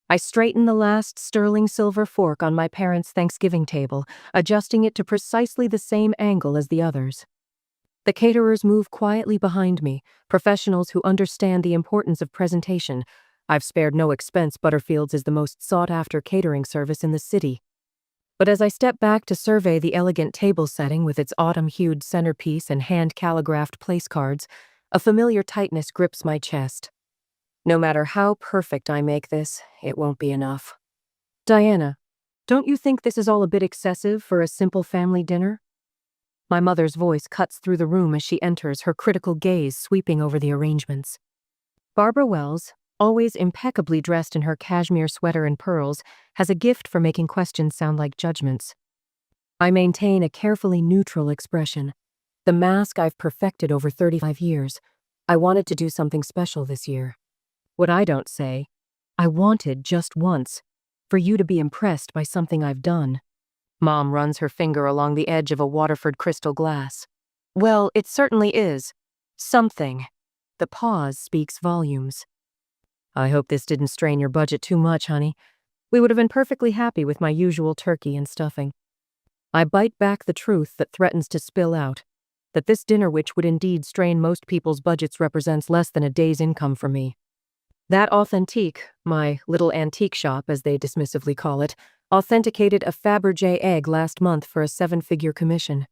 I straighten the last sterling silver fork on my parents' Thanksgiving table, adjusting it to precisely the same angle as the others. The caterers move quietly behind me, professionals who understand the importance of presentation. I've spared no expense. Butterfield's is the most sought-after catering service in the city. But as I step back to survey the elegant table setting with its autumn-hued centerpiece and hand-calligraphed place cards, a familiar tightness grips my chest. No matter how perfect I make this, it won't be enough. Diana, don't you think this is all a bit excessive for a simple family dinner? My mother's voice cuts through the room as she enters, her critical gaze sweeping over the arrangements. Barbara Wells, always impeccably dressed in her cashmere sweater and pearls, has a gift for making questions sound like judgments. I maintain a carefully neutral expression, the mask I've perfected over 35 years. I wanted to do something special this year. What I don't say, I wanted just once, for you to be impressed by something I've done. Mom runs her finger along the edge of a Waterford crystal glass. Well, it certainly is. Something. The pause speaks volumes. I hope this didn't strain your budget too much, honey. We would have been perfectly happy with my usual turkey and stuffing. I bite back the truth that threatens to spill out, that this dinner, which would indeed strain most people's budgets, represents less than a day's income for me. That Authentique, my little antique shop as they dismissively call it, authenticated a Fabergé egg last month for a 7-figure commission.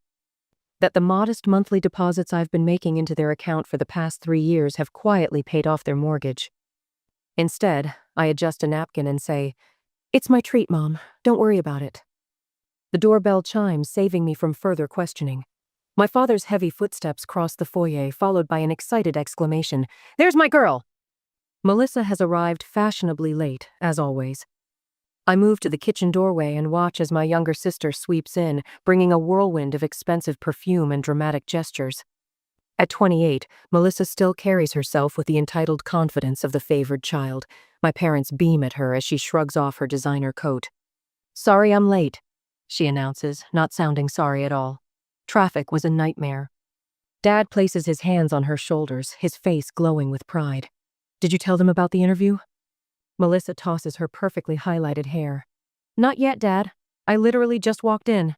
That the modest monthly deposits I've been making into their account for the past 3 years have quietly paid off their mortgage. Instead, I adjust a napkin and say, "It's my treat, Mom. Don't worry about it." The doorbell chimes, saving me from further questioning. My father's heavy footsteps cross the foyer, followed by an excited exclamation, "There's my girl!" Melissa has arrived fashionably late, as always. I move to the kitchen doorway and watch as my younger sister sweeps in, bringing a whirlwind of expensive perfume and dramatic gestures. At 28, Melissa still carries herself with the entitled confidence of the favored child. My parents beam at her as she shrugs off her designer coat. "Sorry I'm late," she announces, not sounding sorry at all. Traffic was a nightmare. Dad places his hands on her shoulders, his face glowing with pride. "Did you tell them about the interview?" Melissa tosses her perfectly highlighted hair. "Not yet, Dad. I literally just walked in."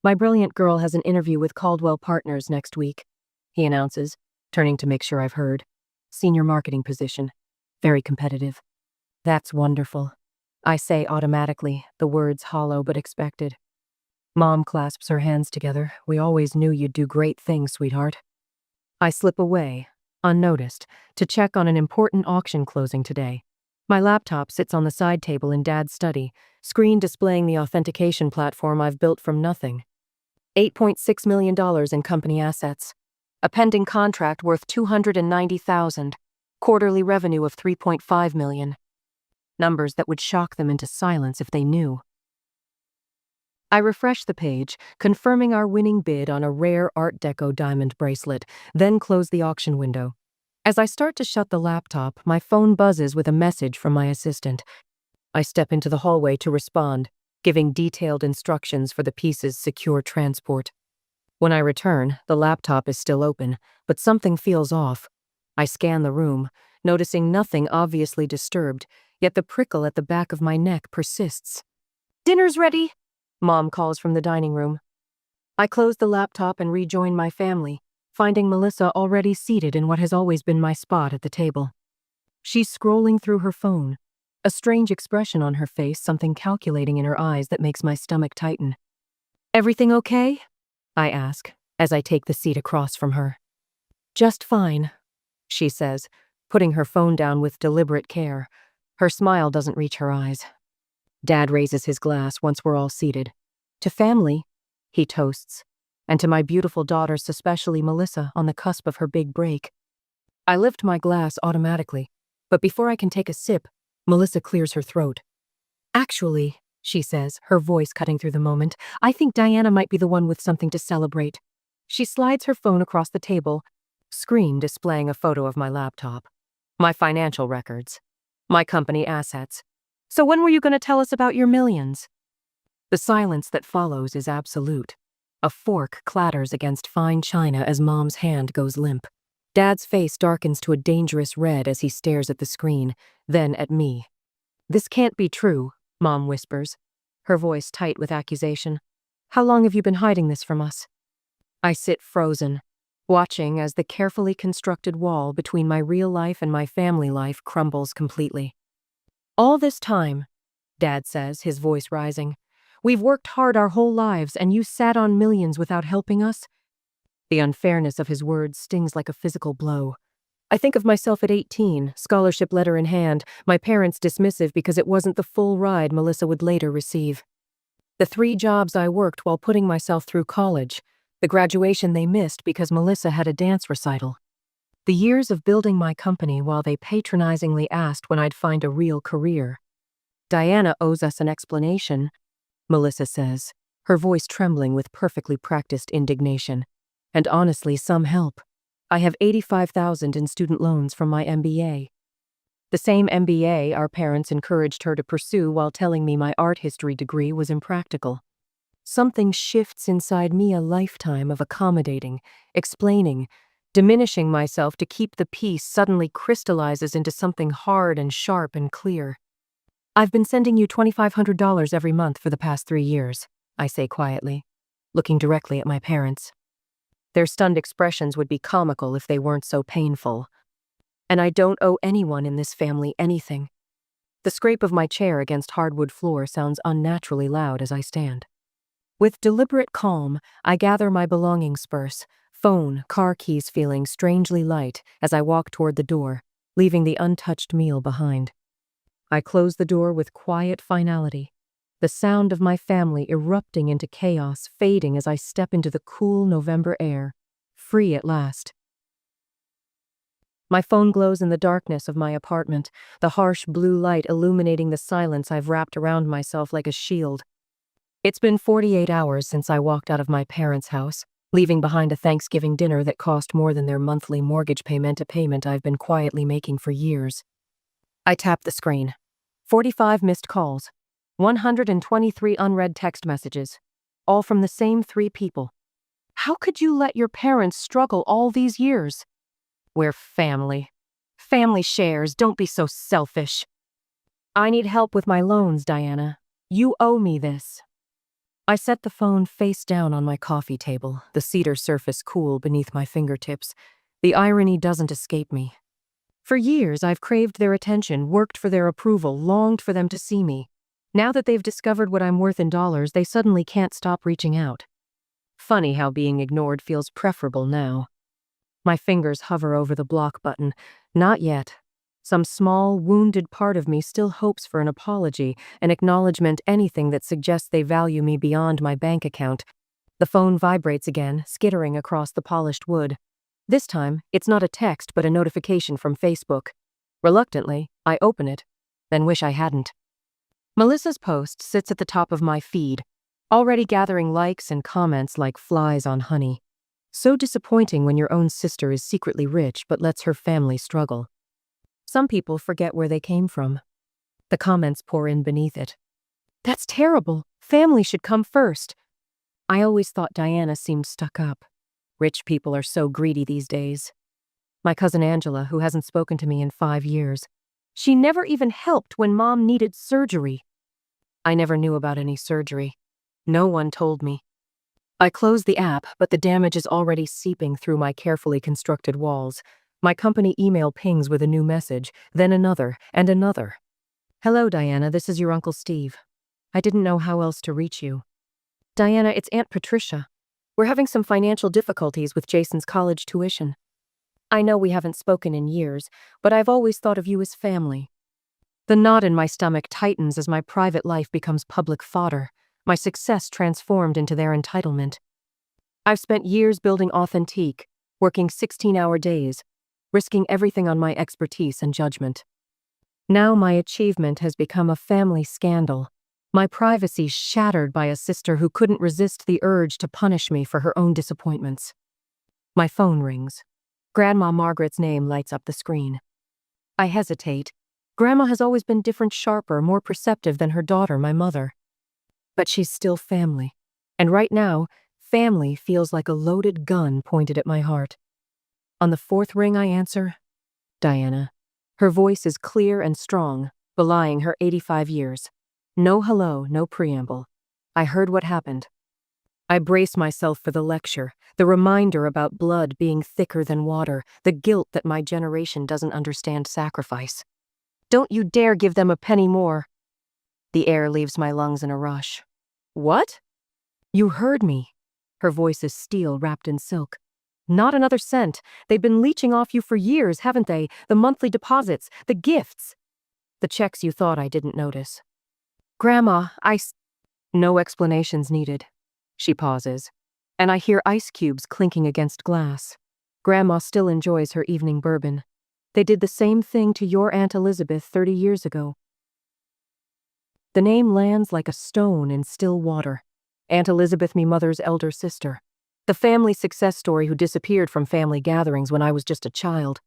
"My brilliant girl has an interview with Caldwell Partners next week," he announces, turning to make sure I've heard. "Senior marketing position. Very competitive." "That's wonderful," I say automatically, the words hollow but expected. Mom clasps her hands together. "We always knew you'd do great things, sweetheart." I slip away, unnoticed, to check on an important auction closing today. My laptop sits on the side table in Dad's study, screen displaying the authentication platform I've built from nothing. $8.6 million in company assets. A pending contract worth $290,000. Quarterly revenue of $3.5 million. Numbers that would shock them into silence if they knew. I refresh the page, confirming our winning bid on a rare Art Deco diamond bracelet, then close the auction window. As I start to shut the laptop, my phone buzzes with a message from my assistant. I step into the hallway to respond, giving detailed instructions for the piece's secure transport. When I return, the laptop is still open, but something feels off. I scan the room, noticing nothing obviously disturbed, yet the prickle at the back of my neck persists. "Dinner's ready," Mom calls from the dining room. I close the laptop and rejoin my family, finding Melissa already seated in what has always been my spot at the table. She's scrolling through her phone, a strange expression on her face, something calculating in her eyes that makes my stomach tighten. "Everything okay?" I ask, as I take the seat across from her. "Just fine," she says, putting her phone down with deliberate care. Her smile doesn't reach her eyes. Dad raises his glass once we're all seated. "To family," he toasts, "and to my beautiful daughters, especially Melissa, on the cusp of her big break." I lift my glass automatically, but before I can take a sip, Melissa clears her throat. "Actually," she says, her voice cutting through the moment, "I think Diana might be the one with something to celebrate." She slides her phone across the table, screen displaying a photo of my laptop. My financial records. My company assets. "So when were you going to tell us about your millions?" The silence that follows is absolute. A fork clatters against fine china as Mom's hand goes limp. Dad's face darkens to a dangerous red as he stares at the screen, then at me. "This can't be true," Mom whispers, her voice tight with accusation. "How long have you been hiding this from us?" I sit frozen, watching as the carefully constructed wall between my real life and my family life crumbles completely. "All this time," Dad says, his voice rising, "we've worked hard our whole lives, and you sat on millions without helping us?" The unfairness of his words stings like a physical blow. I think of myself at 18, scholarship letter in hand, my parents dismissive because it wasn't the full ride Melissa would later receive. The 3 jobs I worked while putting myself through college, the graduation they missed because Melissa had a dance recital. The years of building my company while they patronizingly asked when I'd find a real career. "Diana owes us an explanation," Melissa says, her voice trembling with perfectly practiced indignation. "And honestly, some help. I have $85,000 in student loans from my MBA. The same MBA our parents encouraged her to pursue while telling me my art history degree was impractical. Something shifts inside me, a lifetime of accommodating, explaining, diminishing myself to keep the peace suddenly crystallizes into something hard and sharp and clear. "I've been sending you $2,500 every month for the past 3 years, I say quietly, looking directly at my parents. Their stunned expressions would be comical if they weren't so painful. And I don't owe anyone in this family anything. The scrape of my chair against hardwood floor sounds unnaturally loud as I stand. With deliberate calm, I gather my belongings sparse, phone, car keys feeling strangely light as I walk toward the door, leaving the untouched meal behind. I close the door with quiet finality, the sound of my family erupting into chaos fading as I step into the cool November air, free at last. My phone glows in the darkness of my apartment, the harsh blue light illuminating the silence I've wrapped around myself like a shield. It's been 48 hours since I walked out of my parents' house, leaving behind a Thanksgiving dinner that cost more than their monthly mortgage payment, a payment I've been quietly making for years. I tap the screen. 45 missed calls. 123 unread text messages, all from the same 3 people. How could you let your parents struggle all these years? We're family. Family shares, don't be so selfish. I need help with my loans, Diana. You owe me this. I set the phone face down on my coffee table, the cedar surface cool beneath my fingertips. The irony doesn't escape me. For years, I've craved their attention, worked for their approval, longed for them to see me. Now that they've discovered what I'm worth in dollars, they suddenly can't stop reaching out. Funny how being ignored feels preferable now. My fingers hover over the block button. Not yet. Some small, wounded part of me still hopes for an apology, an acknowledgement, anything that suggests they value me beyond my bank account. The phone vibrates again, skittering across the polished wood. This time, it's not a text but a notification from Facebook. Reluctantly, I open it, then wish I hadn't. Melissa's post sits at the top of my feed, already gathering likes and comments like flies on honey. So disappointing when your own sister is secretly rich but lets her family struggle. Some people forget where they came from. The comments pour in beneath it. "That's terrible. Family should come first." I always thought Diana seemed stuck up. Rich people are so greedy these days. My cousin Angela, who hasn't spoken to me in 5 years. She never even helped when Mom needed surgery. I never knew about any surgery. No one told me. I close the app, but the damage is already seeping through my carefully constructed walls. My company email pings with a new message, then another, and another. "Hello, Diana, this is your Uncle Steve. I didn't know how else to reach you. Diana, it's Aunt Patricia. We're having some financial difficulties with Jason's college tuition. I know we haven't spoken in years, but I've always thought of you as family." The knot in my stomach tightens as my private life becomes public fodder, my success transformed into their entitlement. I've spent years building Authentique, working 16-hour days, risking everything on my expertise and judgment. Now my achievement has become a family scandal, my privacy shattered by a sister who couldn't resist the urge to punish me for her own disappointments. My phone rings. Grandma Margaret's name lights up the screen. I hesitate. Grandma has always been different, sharper, more perceptive than her daughter, my mother. But she's still family. And right now, family feels like a loaded gun pointed at my heart. On the 4th ring I answer, "Diana." Her voice is clear and strong, belying her 85 years. No hello, no preamble. I heard what happened. I brace myself for the lecture, the reminder about blood being thicker than water, the guilt that my generation doesn't understand sacrifice. Don't you dare give them a penny more. The air leaves my lungs in a rush. What? You heard me. Her voice is steel wrapped in silk. Not another cent. They've been leeching off you for years, haven't they? The monthly deposits, the gifts. The checks you thought I didn't notice. Grandma, No explanations needed. She pauses, and I hear ice cubes clinking against glass. Grandma still enjoys her evening bourbon. They did the same thing to your Aunt Elizabeth 30 years ago. The name lands like a stone in still water. Aunt Elizabeth, me mother's elder sister. The family success story who disappeared from family gatherings when I was just a child.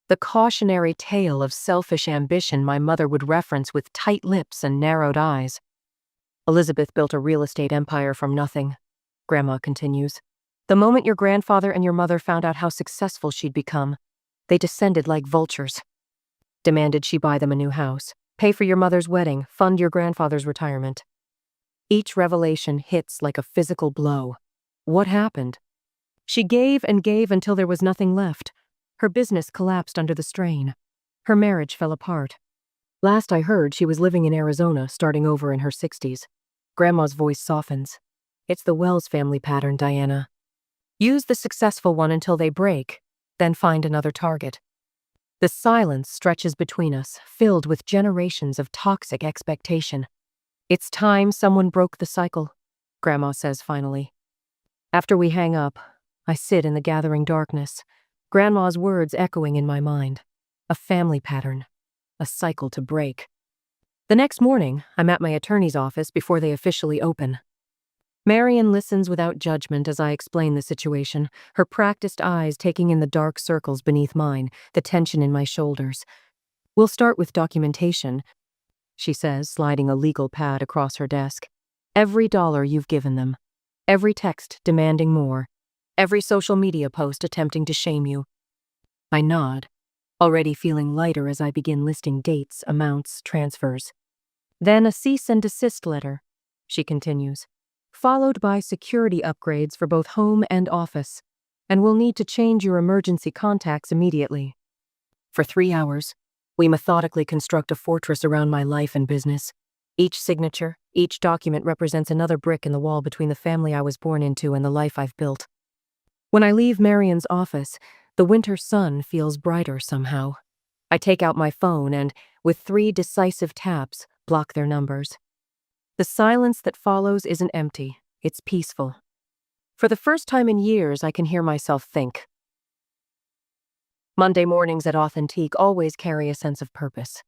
The cautionary tale of selfish ambition my mother would reference with tight lips and narrowed eyes. Elizabeth built a real estate empire from nothing, Grandma continues. The moment your grandfather and your mother found out how successful she'd become, they descended like vultures. Demanded she buy them a new house, pay for your mother's wedding, fund your grandfather's retirement. Each revelation hits like a physical blow. What happened? She gave and gave until there was nothing left. Her business collapsed under the strain. Her marriage fell apart. Last I heard, she was living in Arizona, starting over in her 60s. Grandma's voice softens. It's the Wells family pattern, Diana. Use the successful one until they break, then find another target. The silence stretches between us, filled with generations of toxic expectation. It's time someone broke the cycle, Grandma says finally. After we hang up, I sit in the gathering darkness, Grandma's words echoing in my mind. A family pattern, a cycle to break. The next morning, I'm at my attorney's office before they officially open. Marion listens without judgment as I explain the situation, her practiced eyes taking in the dark circles beneath mine, the tension in my shoulders. We'll start with documentation, she says, sliding a legal pad across her desk. Every dollar you've given them. Every text demanding more. Every social media post attempting to shame you. I nod, already feeling lighter as I begin listing dates, amounts, transfers. Then a cease and desist letter, she continues, followed by security upgrades for both home and office, and we'll need to change your emergency contacts immediately. For 3 hours, we methodically construct a fortress around my life and business. Each signature, each document represents another brick in the wall between the family I was born into and the life I've built. When I leave Marion's office, the winter sun feels brighter somehow. I take out my phone and, with 3 decisive taps, block their numbers. The silence that follows isn't empty, it's peaceful. For the first time in years, I can hear myself think. Monday mornings at Authentique always carry a sense of purpose.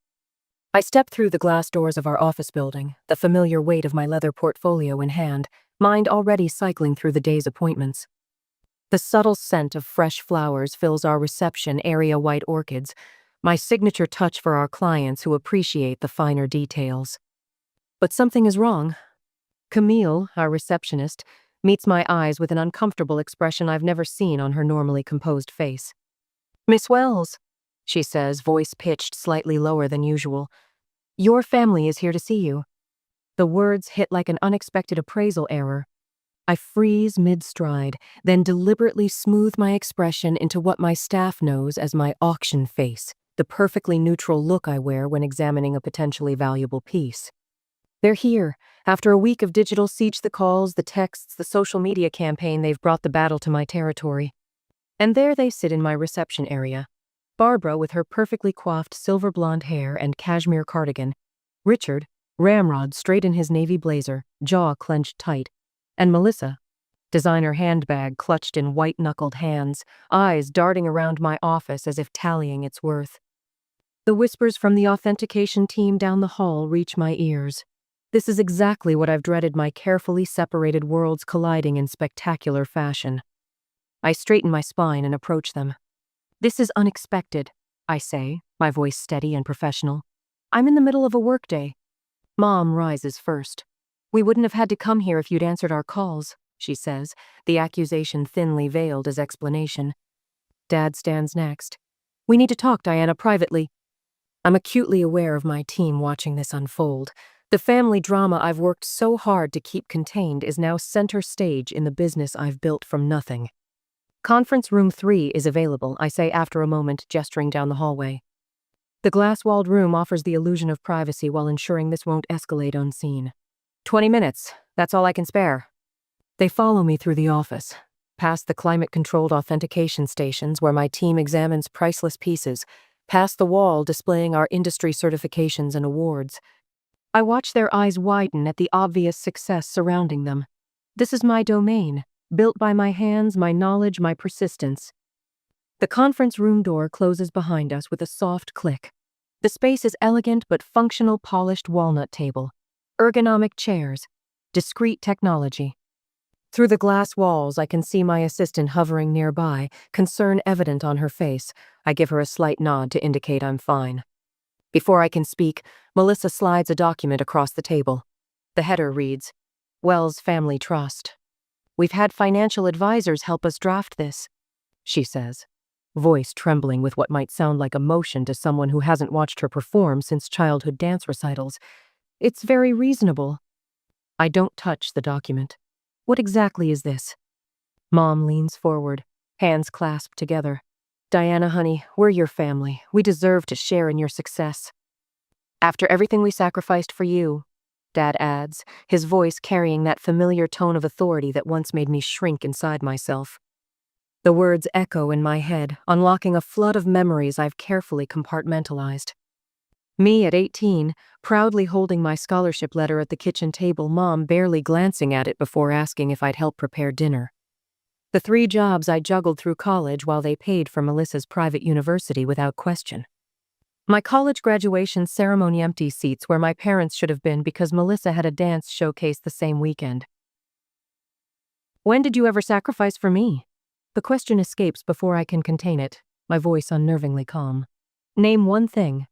I step through the glass doors of our office building, the familiar weight of my leather portfolio in hand, mind already cycling through the day's appointments. The subtle scent of fresh flowers fills our reception area white orchids, my signature touch for our clients who appreciate the finer details. But something is wrong. Camille, our receptionist, meets my eyes with an uncomfortable expression I've never seen on her normally composed face. Miss Wells, she says, voice pitched slightly lower than usual. Your family is here to see you. The words hit like an unexpected appraisal error. I freeze mid-stride, then deliberately smooth my expression into what my staff knows as my auction face, the perfectly neutral look I wear when examining a potentially valuable piece. They're here. After a week of digital siege, the calls, the texts, the social media campaign, they've brought the battle to my territory. And there they sit in my reception area. Barbara with her perfectly coiffed silver blonde hair and cashmere cardigan. Richard, ramrod straight in his navy blazer, jaw clenched tight. And Melissa, designer handbag clutched in white-knuckled hands, eyes darting around my office as if tallying its worth. The whispers from the authentication team down the hall reach my ears. This is exactly what I've dreaded, my carefully separated worlds colliding in spectacular fashion. I straighten my spine and approach them. This is unexpected, I say, my voice steady and professional. I'm in the middle of a workday. Mom rises first. We wouldn't have had to come here if you'd answered our calls, she says, the accusation thinly veiled as explanation. Dad stands next. We need to talk, Diana, privately. I'm acutely aware of my team watching this unfold. The family drama I've worked so hard to keep contained is now center stage in the business I've built from nothing. Conference room 3 is available, I say after a moment, gesturing down the hallway. The glass-walled room offers the illusion of privacy while ensuring this won't escalate unseen. 20 minutes, that's all I can spare. They follow me through the office, past the climate-controlled authentication stations where my team examines priceless pieces, past the wall displaying our industry certifications and awards. I watch their eyes widen at the obvious success surrounding them. This is my domain, built by my hands, my knowledge, my persistence. The conference room door closes behind us with a soft click. The space is elegant but functional polished walnut table, ergonomic chairs, discreet technology. Through the glass walls, I can see my assistant hovering nearby, concern evident on her face. I give her a slight nod to indicate I'm fine. Before I can speak, Melissa slides a document across the table. The header reads, Wells Family Trust. We've had financial advisors help us draft this, she says, voice trembling with what might sound like emotion to someone who hasn't watched her perform since childhood dance recitals. It's very reasonable. I don't touch the document. What exactly is this? Mom leans forward, hands clasped together. Diana, honey, we're your family. We deserve to share in your success. After everything we sacrificed for you, Dad adds, his voice carrying that familiar tone of authority that once made me shrink inside myself. The words echo in my head, unlocking a flood of memories I've carefully compartmentalized. Me at 18, proudly holding my scholarship letter at the kitchen table, Mom barely glancing at it before asking if I'd help prepare dinner. The 3 jobs I juggled through college while they paid for Melissa's private university without question. My college graduation ceremony empty seats where my parents should have been because Melissa had a dance showcase the same weekend. When did you ever sacrifice for me? The question escapes before I can contain it, my voice unnervingly calm. Name one thing.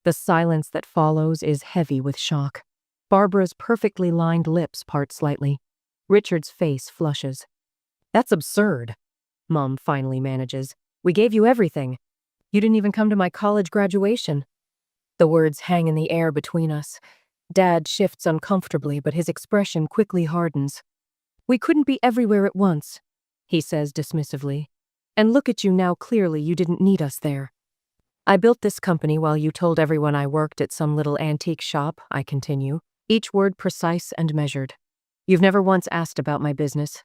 The silence that follows is heavy with shock. Barbara's perfectly lined lips part slightly. Richard's face flushes. That's absurd, Mom finally manages. We gave you everything. You didn't even come to my college graduation. The words hang in the air between us. Dad shifts uncomfortably, but his expression quickly hardens. We couldn't be everywhere at once, he says dismissively. And look at you now, clearly you didn't need us there. I built this company while you told everyone I worked at some little antique shop, I continue, each word precise and measured. You've never once asked about my business.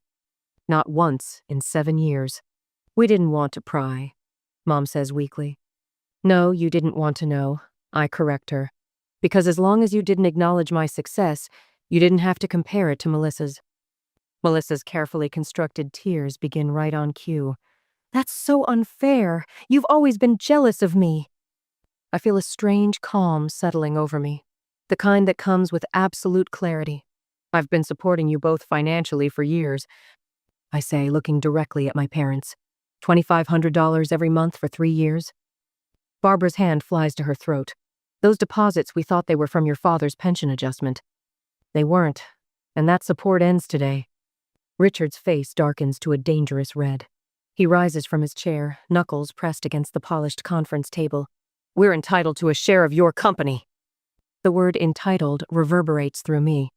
Not once in 7 years. We didn't want to pry, Mom says weakly. No, you didn't want to know, I correct her. Because as long as you didn't acknowledge my success, you didn't have to compare it to Melissa's. Melissa's carefully constructed tears begin right on cue. That's so unfair. You've always been jealous of me. I feel a strange calm settling over me, the kind that comes with absolute clarity. I've been supporting you both financially for years, I say, looking directly at my parents. $2,500 every month for 3 years. Barbara's hand flies to her throat. Those deposits, we thought they were from your father's pension adjustment. They weren't, and that support ends today. Richard's face darkens to a dangerous red. He rises from his chair, knuckles pressed against the polished conference table. We're entitled to a share of your company. The word entitled reverberates through me.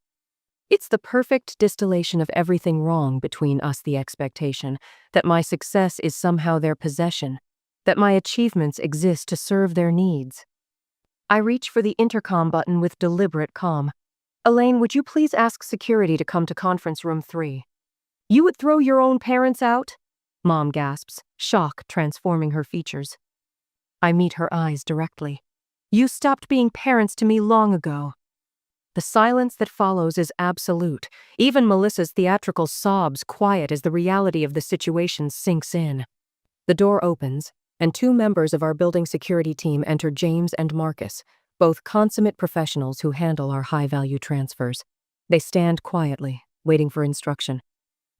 It's the perfect distillation of everything wrong between us, the expectation that my success is somehow their possession, that my achievements exist to serve their needs. I reach for the intercom button with deliberate calm. Elaine, would you please ask security to come to conference room 3? You would throw your own parents out? Mom gasps, shock transforming her features. I meet her eyes directly. You stopped being parents to me long ago. The silence that follows is absolute. Even Melissa's theatrical sobs quiet as the reality of the situation sinks in. The door opens, and 2 members of our building security team enter, James and Marcus, both consummate professionals who handle our high-value transfers. They stand quietly, waiting for instruction.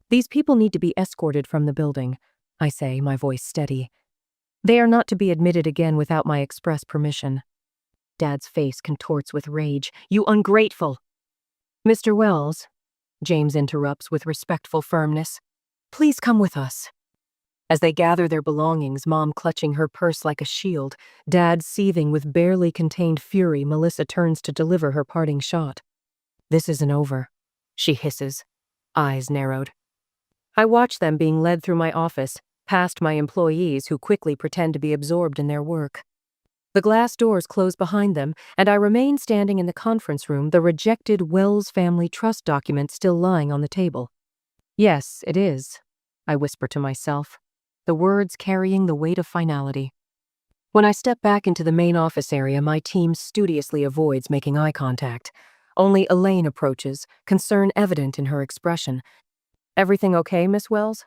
These people need to be escorted from the building, I say, my voice steady. They are not to be admitted again without my express permission. Dad's face contorts with rage. You ungrateful! Mr. Wells, James interrupts with respectful firmness. Please come with us. As they gather their belongings, Mom clutching her purse like a shield, Dad seething with barely contained fury, Melissa turns to deliver her parting shot. "This isn't over," she hisses, eyes narrowed. I watch them being led through my office, past my employees who quickly pretend to be absorbed in their work. The glass doors close behind them, and I remain standing in the conference room, the rejected Wells family trust document still lying on the table. "Yes, it is," I whisper to myself, the words carrying the weight of finality. When I step back into the main office area, my team studiously avoids making eye contact. Only Elaine approaches, concern evident in her expression. "Everything okay, Miss Wells?"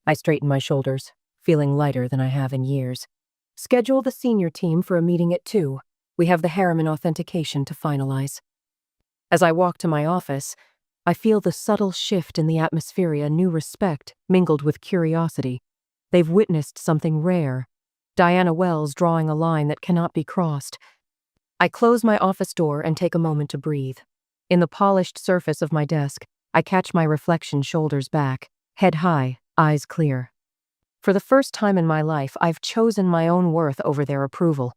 I straighten my shoulders, feeling lighter than I have in years. "Schedule the senior team for a meeting at 2. We have the Harriman authentication to finalize." As I walk to my office, I feel the subtle shift in the atmosphere, a new respect mingled with curiosity. They've witnessed something rare. Diana Wells drawing a line that cannot be crossed. I close my office door and take a moment to breathe. In the polished surface of my desk, I catch my reflection, shoulders back, head high, eyes clear. For the first time in my life, I've chosen my own worth over their approval.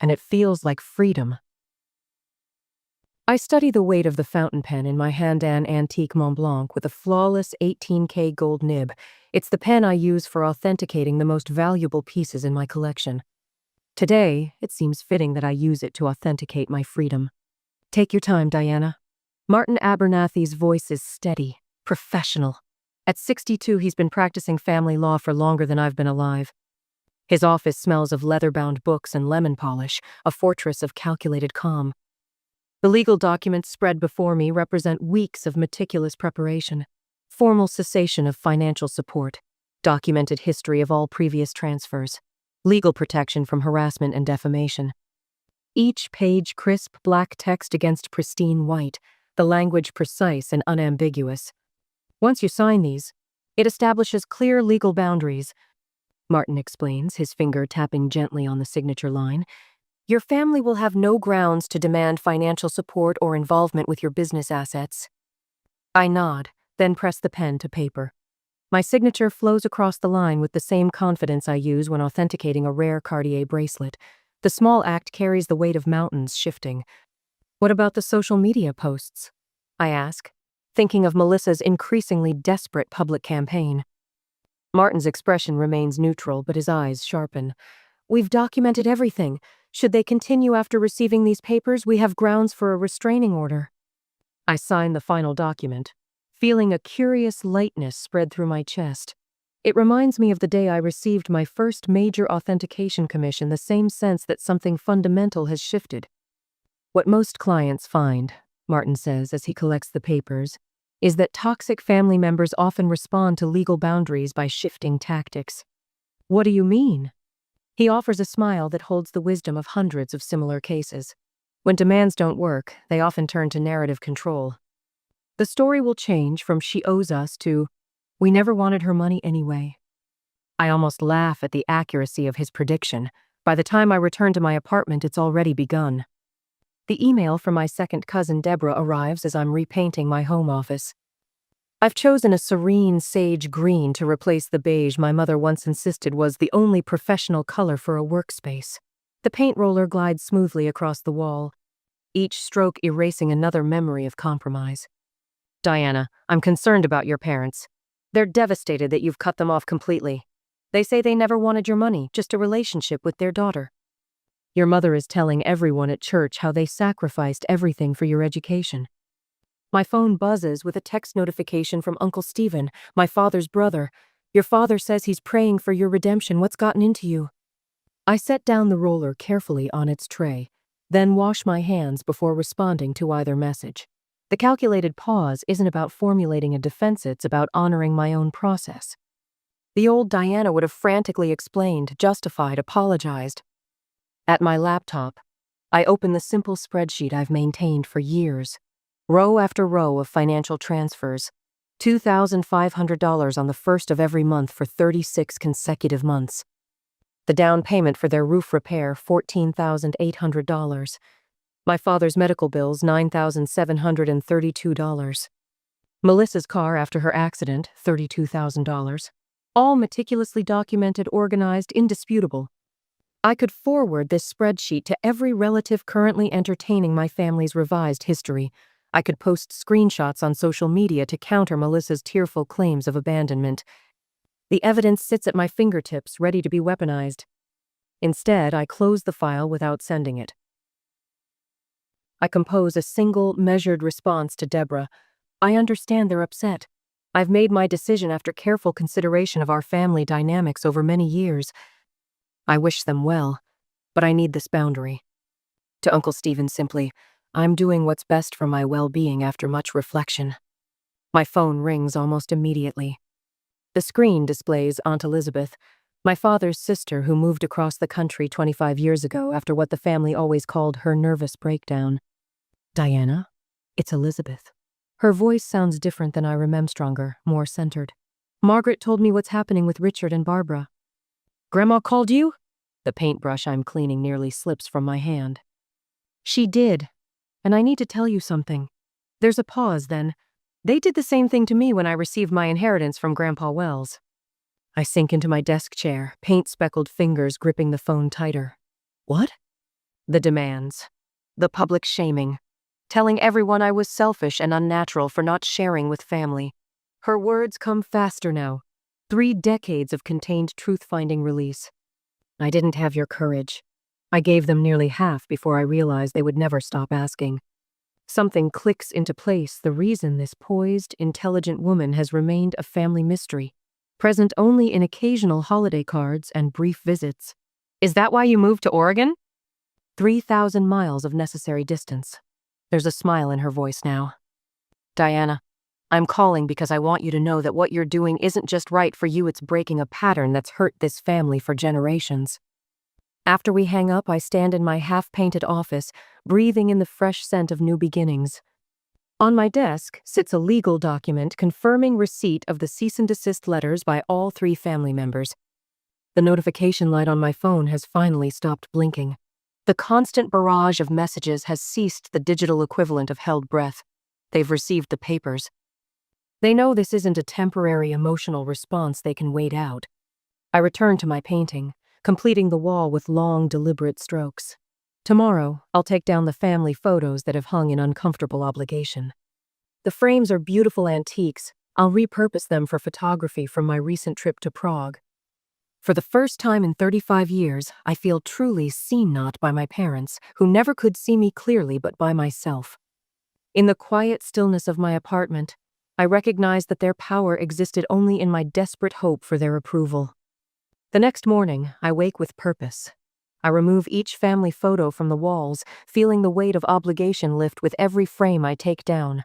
And it feels like freedom. I study the weight of the fountain pen in my Handan antique Mont Blanc with a flawless 18K gold nib. It's the pen I use for authenticating the most valuable pieces in my collection. Today, it seems fitting that I use it to authenticate my freedom. "Take your time, Diana." Martin Abernathy's voice is steady, professional. At 62, he's been practicing family law for longer than I've been alive. His office smells of leather-bound books and lemon polish, a fortress of calculated calm. The legal documents spread before me represent weeks of meticulous preparation, formal cessation of financial support, documented history of all previous transfers, legal protection from harassment and defamation. Each page crisp black text against pristine white, the language precise and unambiguous. Once you sign these, it establishes clear legal boundaries. Martin explains, his finger tapping gently on the signature line. "Your family will have no grounds to demand financial support or involvement with your business assets." I nod, then press the pen to paper. My signature flows across the line with the same confidence I use when authenticating a rare Cartier bracelet. The small act carries the weight of mountains shifting. "What about the social media posts?" I ask, thinking of Melissa's increasingly desperate public campaign. Martin's expression remains neutral, but his eyes sharpen. "We've documented everything. Should they continue after receiving these papers, we have grounds for a restraining order." I sign the final document, feeling a curious lightness spread through my chest. It reminds me of the day I received my first major authentication commission, the same sense that something fundamental has shifted. "What most clients find," Martin says as he collects the papers, "is that toxic family members often respond to legal boundaries by shifting tactics." "What do you mean?" He offers a smile that holds the wisdom of hundreds of similar cases. When demands don't work, they often turn to narrative control. The story will change from "she owes us" to "we never wanted her money anyway." I almost laugh at the accuracy of his prediction. By the time I return to my apartment, it's already begun. The email from my second cousin Deborah arrives as I'm repainting my home office. I've chosen a serene sage green to replace the beige my mother once insisted was the only professional color for a workspace. The paint roller glides smoothly across the wall, each stroke erasing another memory of compromise. "Diana, I'm concerned about your parents. They're devastated that you've cut them off completely. They say they never wanted your money, just a relationship with their daughter. Your mother is telling everyone at church how they sacrificed everything for your education." My phone buzzes with a text notification from Uncle Stephen, my father's brother. "Your father says he's praying for your redemption. What's gotten into you?" I set down the roller carefully on its tray, then wash my hands before responding to either message. The calculated pause isn't about formulating a defense, it's about honoring my own process. The old Diana would have frantically explained, justified, apologized. At my laptop, I open the simple spreadsheet I've maintained for years. Row after row of financial transfers, $2,500 on the first of every month for 36 consecutive months. The down payment for their roof repair, $14,800. My father's medical bills, $9,732. Melissa's car after her accident, $32,000. All meticulously documented, organized, indisputable. I could forward this spreadsheet to every relative currently entertaining my family's revised history. I could post screenshots on social media to counter Melissa's tearful claims of abandonment. The evidence sits at my fingertips, ready to be weaponized. Instead, I close the file without sending it. I compose a single, measured response to Deborah. I understand they're upset. I've made my decision after careful consideration of our family dynamics over many years. I wish them well, but I need this boundary. To Uncle Stephen simply, I'm doing what's best for my well-being after much reflection. My phone rings almost immediately. The screen displays Aunt Elizabeth, my father's sister who moved across the country 25 years ago after what the family always called her nervous breakdown. Diana, it's Elizabeth. Her voice sounds different than I remember, stronger, more centered. Margaret told me what's happening with Richard and Barbara. Grandma called you? The paintbrush I'm cleaning nearly slips from my hand. She did, and I need to tell you something. There's a pause then. They did the same thing to me when I received my inheritance from Grandpa Wells. I sink into my desk chair, paint-speckled fingers gripping the phone tighter. What? The demands. The public shaming. Telling everyone I was selfish and unnatural for not sharing with family. Her words come faster now. 3 decades of contained truth-finding release. I didn't have your courage. I gave them nearly half before I realized they would never stop asking. Something clicks into place, the reason this poised, intelligent woman has remained a family mystery, present only in occasional holiday cards and brief visits. Is that why you moved to Oregon? 3,000 miles of necessary distance. There's a smile in her voice now. Diana, I'm calling because I want you to know that what you're doing isn't just right for you, it's breaking a pattern that's hurt this family for generations. After we hang up, I stand in my half-painted office, breathing in the fresh scent of new beginnings. On my desk sits a legal document confirming receipt of the cease and desist letters by all 3 family members. The notification light on my phone has finally stopped blinking. The constant barrage of messages has ceased the digital equivalent of held breath. They've received the papers. They know this isn't a temporary emotional response they can wait out. I return to my painting, completing the wall with long, deliberate strokes. Tomorrow, I'll take down the family photos that have hung in uncomfortable obligation. The frames are beautiful antiques. I'll repurpose them for photography from my recent trip to Prague. For the first time in 35 years, I feel truly seen not by my parents, who never could see me clearly but by myself. In the quiet stillness of my apartment, I recognize that their power existed only in my desperate hope for their approval. The next morning, I wake with purpose. I remove each family photo from the walls, feeling the weight of obligation lift with every frame I take down.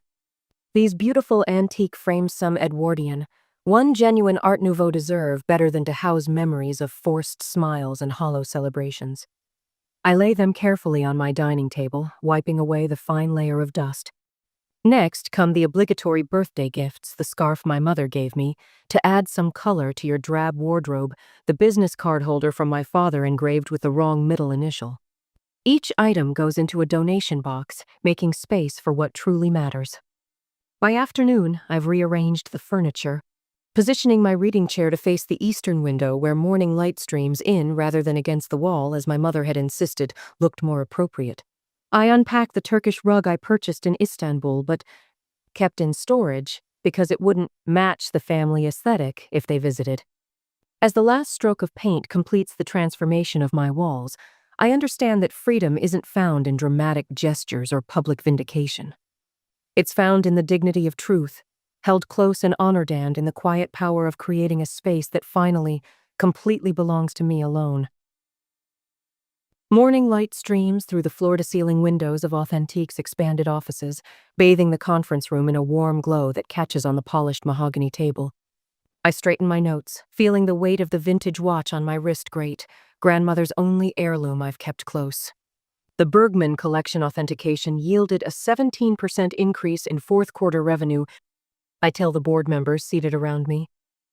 These beautiful antique frames, some Edwardian, one genuine Art Nouveau, deserve better than to house memories of forced smiles and hollow celebrations. I lay them carefully on my dining table, wiping away the fine layer of dust. Next come the obligatory birthday gifts, the scarf my mother gave me, to add some color to your drab wardrobe, the business card holder from my father engraved with the wrong middle initial. Each item goes into a donation box, making space for what truly matters. By afternoon, I've rearranged the furniture, positioning my reading chair to face the eastern window where morning light streams in rather than against the wall, as my mother had insisted looked more appropriate. I unpacked the Turkish rug I purchased in Istanbul, but kept in storage because it wouldn't match the family aesthetic if they visited. As the last stroke of paint completes the transformation of my walls, I understand that freedom isn't found in dramatic gestures or public vindication. It's found in the dignity of truth, held close and honored, and in the quiet power of creating a space that finally, completely belongs to me alone. Morning light streams through the floor-to-ceiling windows of Authentique's expanded offices, bathing the conference room in a warm glow that catches on the polished mahogany table. I straighten my notes, feeling the weight of the vintage watch on my wrist grate, grandmother's only heirloom I've kept close. The Bergman collection authentication yielded a 17% increase in fourth-quarter revenue, I tell the board members seated around me.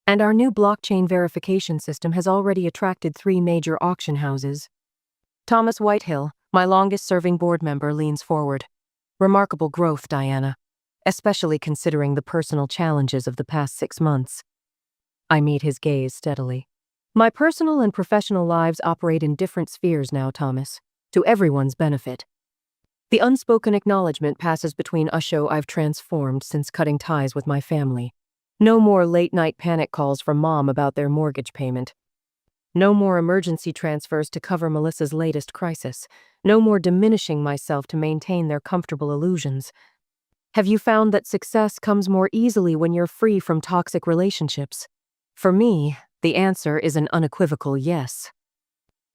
And our new blockchain verification system has already attracted 3 major auction houses. Thomas Whitehill, my longest-serving board member, leans forward. Remarkable growth, Diana, especially considering the personal challenges of the past 6 months. I meet his gaze steadily. My personal and professional lives operate in different spheres now, Thomas, to everyone's benefit. The unspoken acknowledgement passes between us show I've transformed since cutting ties with my family. No more late-night panic calls from Mom about their mortgage payment. No more emergency transfers to cover Melissa's latest crisis. No more diminishing myself to maintain their comfortable illusions. Have you found that success comes more easily when you're free from toxic relationships? For me, the answer is an unequivocal yes.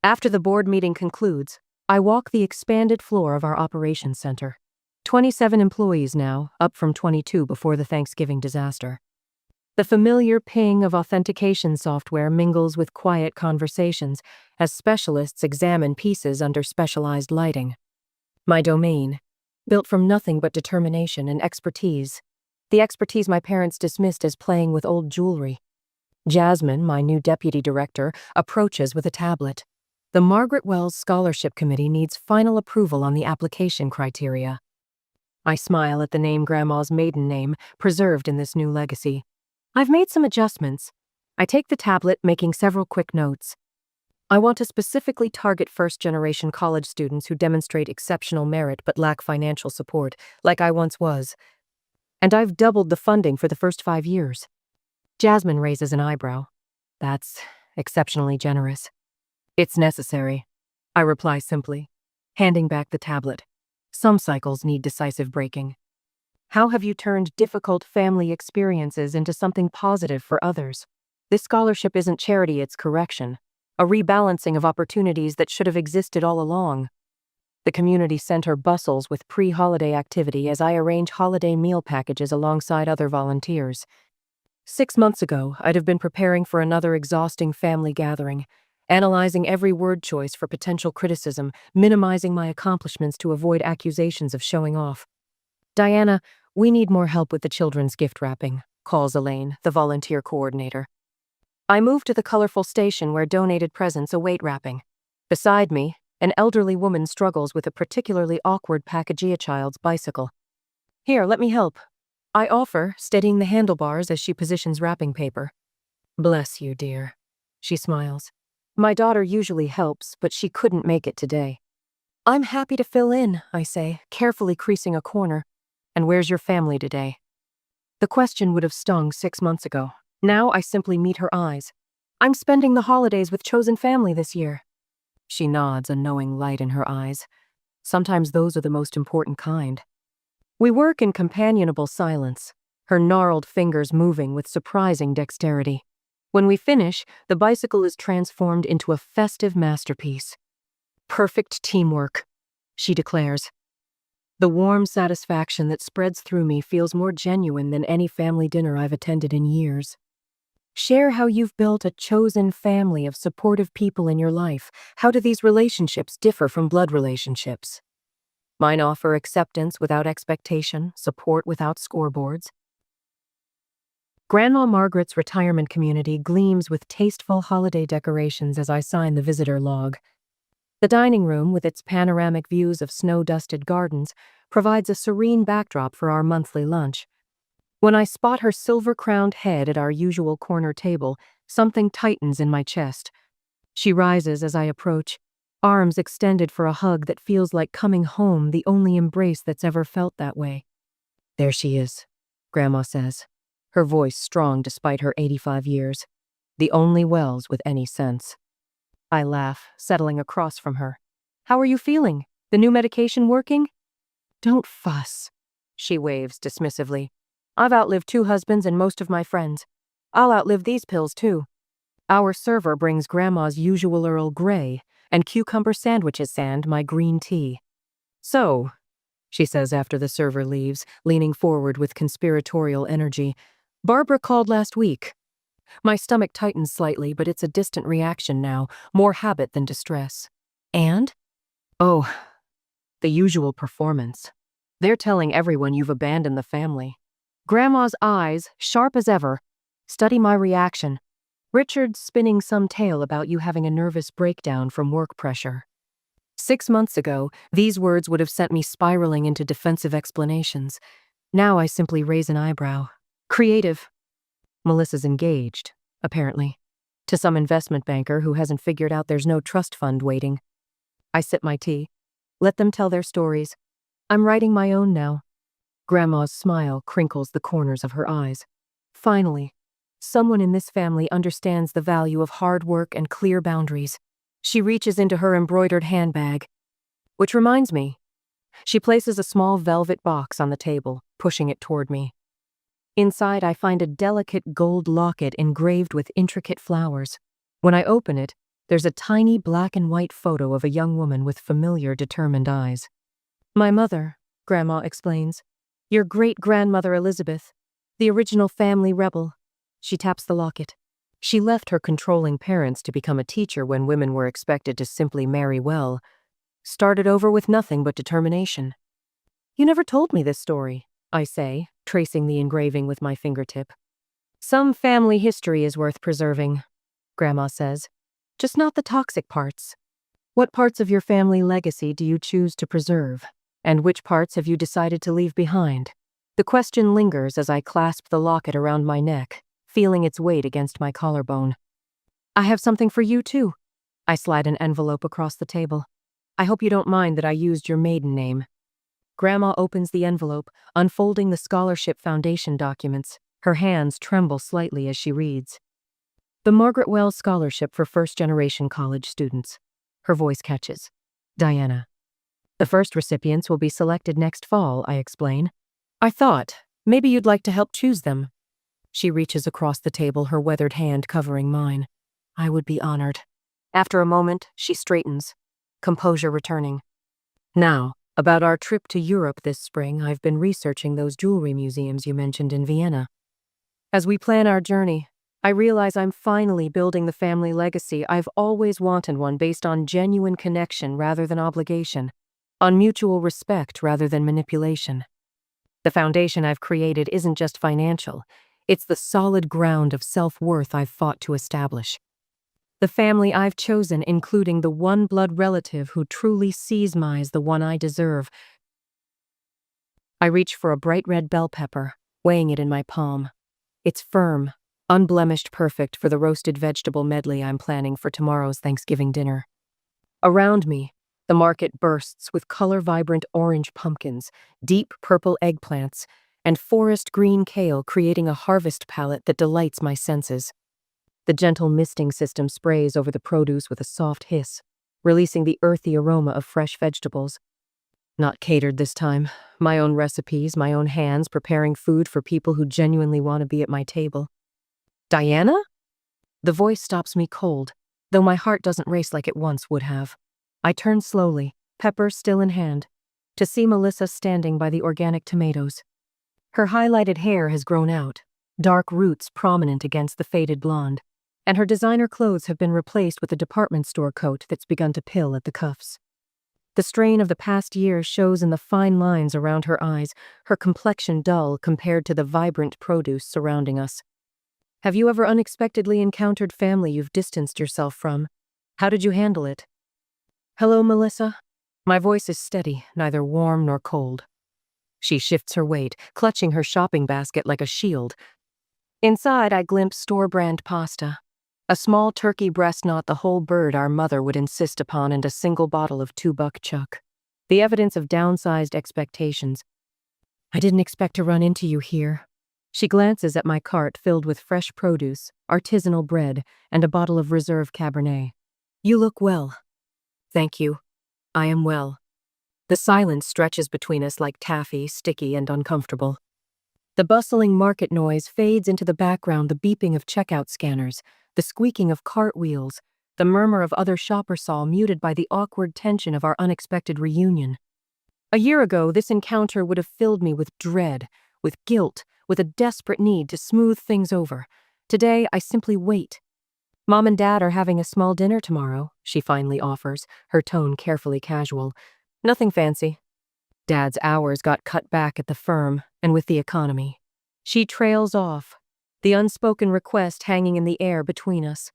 After the board meeting concludes, I walk the expanded floor of our operations center. 27 employees now, up from 22 before the Thanksgiving disaster. The familiar ping of authentication software mingles with quiet conversations as specialists examine pieces under specialized lighting. My domain, built from nothing but determination and expertise. The expertise my parents dismissed as playing with old jewelry. Jasmine, my new deputy director, approaches with a tablet. The Margaret Wells Scholarship Committee needs final approval on the application criteria. I smile at the name Grandma's maiden name, preserved in this new legacy. I've made some adjustments. I take the tablet, making several quick notes. I want to specifically target first-generation college students who demonstrate exceptional merit but lack financial support, like I once was. And I've doubled the funding for the first 5 years. Jasmine raises an eyebrow. That's exceptionally generous. It's necessary, I reply simply, handing back the tablet. Some cycles need decisive breaking. How have you turned difficult family experiences into something positive for others? This scholarship isn't charity, it's correction, a rebalancing of opportunities that should have existed all along. The community center bustles with pre-holiday activity as I arrange holiday meal packages alongside other volunteers. 6 months ago, I'd have been preparing for another exhausting family gathering, analyzing every word choice for potential criticism, minimizing my accomplishments to avoid accusations of showing off. Diana, we need more help with the children's gift wrapping, calls Elaine, the volunteer coordinator. I move to the colorful station where donated presents await wrapping. Beside me, an elderly woman struggles with a particularly awkward Pacagea child's bicycle. Here, let me help. I offer, steadying the handlebars as she positions wrapping paper. Bless you, dear. She smiles. My daughter usually helps, but she couldn't make it today. I'm happy to fill in, I say, carefully creasing a corner. And where's your family today? The question would have stung 6 months ago. Now I simply meet her eyes. I'm spending the holidays with chosen family this year. She nods, a knowing light in her eyes. Sometimes those are the most important kind. We work in companionable silence, her gnarled fingers moving with surprising dexterity. When we finish, the bicycle is transformed into a festive masterpiece. Perfect teamwork, she declares. The warm satisfaction that spreads through me feels more genuine than any family dinner I've attended in years. Share how you've built a chosen family of supportive people in your life. How do these relationships differ from blood relationships? Mine offer acceptance without expectation, support without scoreboards. Grandma Margaret's retirement community gleams with tasteful holiday decorations as I sign the visitor log. The dining room, with its panoramic views of snow-dusted gardens, provides a serene backdrop for our monthly lunch. When I spot her silver-crowned head at our usual corner table, something tightens in my chest. She rises as I approach, arms extended for a hug that feels like coming home, the only embrace that's ever felt that way. There she is, Grandma says, her voice strong despite her 85 years. The only Wells with any sense. I laugh, settling across from her. How are you feeling? The new medication working? Don't fuss, she waves dismissively. I've outlived 2 husbands and most of my friends. I'll outlive these pills too. Our server brings Grandma's usual Earl Grey and cucumber sandwiches and my green tea. So, she says after the server leaves, leaning forward with conspiratorial energy, Barbara called last week. My stomach tightens slightly, but it's a distant reaction now, more habit than distress. And? Oh, the usual performance. They're telling everyone you've abandoned the family. Grandma's eyes, sharp as ever, study my reaction. Richard's spinning some tale about you having a nervous breakdown from work pressure. 6 months ago, these words would have sent me spiraling into defensive explanations. Now I simply raise an eyebrow. Creative. Melissa's engaged. apparently. To some investment banker who hasn't figured out there's no trust fund waiting. I sip my tea. Let them tell their stories. I'm writing my own now. Grandma's smile crinkles the corners of her eyes. Finally, someone in this family understands the value of hard work and clear boundaries. She reaches into her embroidered handbag. Which reminds me. She places a small velvet box on the table, pushing it toward me. Inside, I find a delicate gold locket engraved with intricate flowers. When I open it, there's a tiny black and white photo of a young woman with familiar, determined eyes. My mother, Grandma explains. Your great-grandmother Elizabeth, the original family rebel. She taps the locket. She left her controlling parents to become a teacher when women were expected to simply marry well. Started over with nothing but determination. You never told me this story, I say, tracing the engraving with my fingertip. Some family history is worth preserving, Grandma says. Just not the toxic parts. What parts of your family legacy do you choose to preserve? And which parts have you decided to leave behind? The question lingers as I clasp the locket around my neck, feeling its weight against my collarbone. I have something for you, too. I slide an envelope across the table. I hope you don't mind that I used your maiden name. Grandma opens the envelope, unfolding the Scholarship Foundation documents. Her hands tremble slightly as she reads. The Margaret Wells Scholarship for First-Generation College Students. Her voice catches. Diana. The first recipients will be selected next fall, I explain. I thought, maybe you'd like to help choose them. She reaches across the table, her weathered hand covering mine. I would be honored. After a moment, she straightens, composure returning. Now, about our trip to Europe this spring, I've been researching those jewelry museums you mentioned in Vienna. As we plan our journey, I realize I'm finally building the family legacy I've always wanted, one based on genuine connection rather than obligation, on mutual respect rather than manipulation. The foundation I've created isn't just financial, it's the solid ground of self-worth I've fought to establish. The family I've chosen, including the one blood relative who truly sees me as the one I deserve. I reach for a bright red bell pepper, weighing it in my palm. It's firm, unblemished, perfect for the roasted vegetable medley I'm planning for tomorrow's Thanksgiving dinner. Around me, the market bursts with color-vibrant orange pumpkins, deep purple eggplants, and forest green kale, creating a harvest palette that delights my senses. The gentle misting system sprays over the produce with a soft hiss, releasing the earthy aroma of fresh vegetables. Not catered this time. My own recipes, my own hands, preparing food for people who genuinely want to be at my table. Diana? The voice stops me cold, though my heart doesn't race like it once would have. I turn slowly, pepper still in hand, to see Melissa standing by the organic tomatoes. Her highlighted hair has grown out, dark roots prominent against the faded blonde, and her designer clothes have been replaced with a department store coat that's begun to pill at the cuffs. The strain of the past year shows in the fine lines around her eyes, her complexion dull compared to the vibrant produce surrounding us. Have you ever unexpectedly encountered family you've distanced yourself from? How did you handle it? Hello, Melissa. My voice is steady, neither warm nor cold. She shifts her weight, clutching her shopping basket like a shield. Inside, I glimpse store-brand pasta. A small turkey breast, not the whole bird our mother would insist upon, and a single bottle of $2 chuck. The evidence of downsized expectations. I didn't expect to run into you here. She glances at my cart filled with fresh produce, artisanal bread, and a bottle of reserve Cabernet. You look well. Thank you. I am well. The silence stretches between us like taffy, sticky and uncomfortable. The bustling market noise fades into the background, the beeping of checkout scanners, the squeaking of cart wheels, the murmur of other shoppers, all muted by the awkward tension of our unexpected reunion. A year ago, this encounter would have filled me with dread, with guilt, with a desperate need to smooth things over. Today, I simply wait. Mom and Dad are having a small dinner tomorrow, she finally offers, her tone carefully casual. Nothing fancy. Dad's hours got cut back at the firm, and with the economy. She trails off, the unspoken request hanging in the air between us.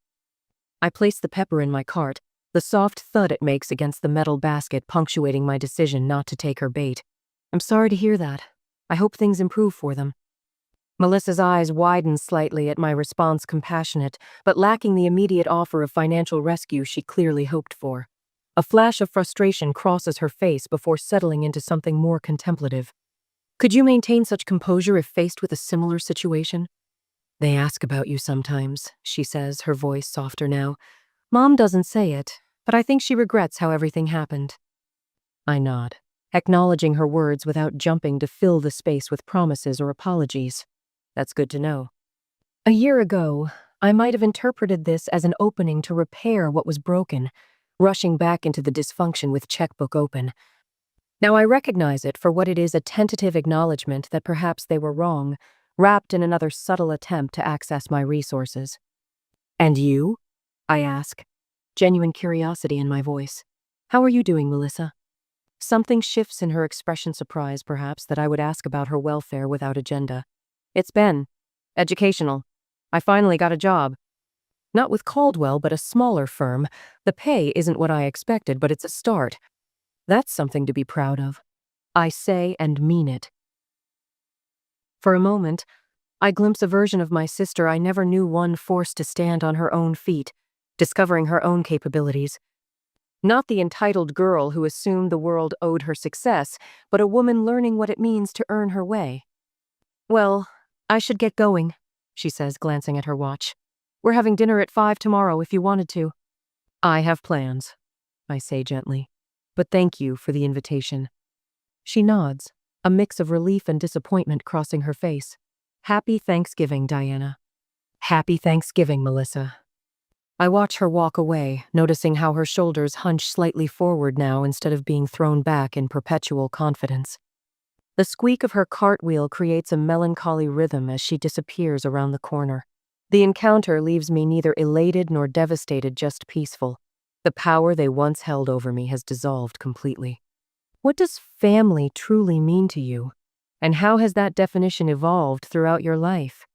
I place the pepper in my cart, the soft thud it makes against the metal basket punctuating my decision not to take her bait. I'm sorry to hear that. I hope things improve for them. Melissa's eyes widened slightly at my response, compassionate, but lacking the immediate offer of financial rescue she clearly hoped for. A flash of frustration crosses her face before settling into something more contemplative. Could you maintain such composure if faced with a similar situation? They ask about you sometimes, she says, her voice softer now. Mom doesn't say it, but I think she regrets how everything happened. I nod, acknowledging her words without jumping to fill the space with promises or apologies. That's good to know. A year ago, I might have interpreted this as an opening to repair what was broken, rushing back into the dysfunction with checkbook open. Now I recognize it for what it is, a tentative acknowledgement that perhaps they were wrong, wrapped in another subtle attempt to access my resources. And you? I ask, genuine curiosity in my voice. How are you doing, Melissa? Something shifts in her expression, surprise perhaps, that I would ask about her welfare without agenda. It's been educational. I finally got a job. Not with Caldwell, but a smaller firm. The pay isn't what I expected, but it's a start. That's something to be proud of. I say and mean it. For a moment, I glimpse a version of my sister I never knew, one forced to stand on her own feet, discovering her own capabilities. Not the entitled girl who assumed the world owed her success, but a woman learning what it means to earn her way. Well, I should get going, she says, glancing at her watch. We're having dinner at 5 tomorrow if you wanted to. I have plans, I say gently, but thank you for the invitation. She nods, a mix of relief and disappointment crossing her face. Happy Thanksgiving, Diana. Happy Thanksgiving, Melissa. I watch her walk away, noticing how her shoulders hunch slightly forward now instead of being thrown back in perpetual confidence. The squeak of her cartwheel creates a melancholy rhythm as she disappears around the corner. The encounter leaves me neither elated nor devastated, just peaceful. The power they once held over me has dissolved completely. What does family truly mean to you? And how has that definition evolved throughout your life?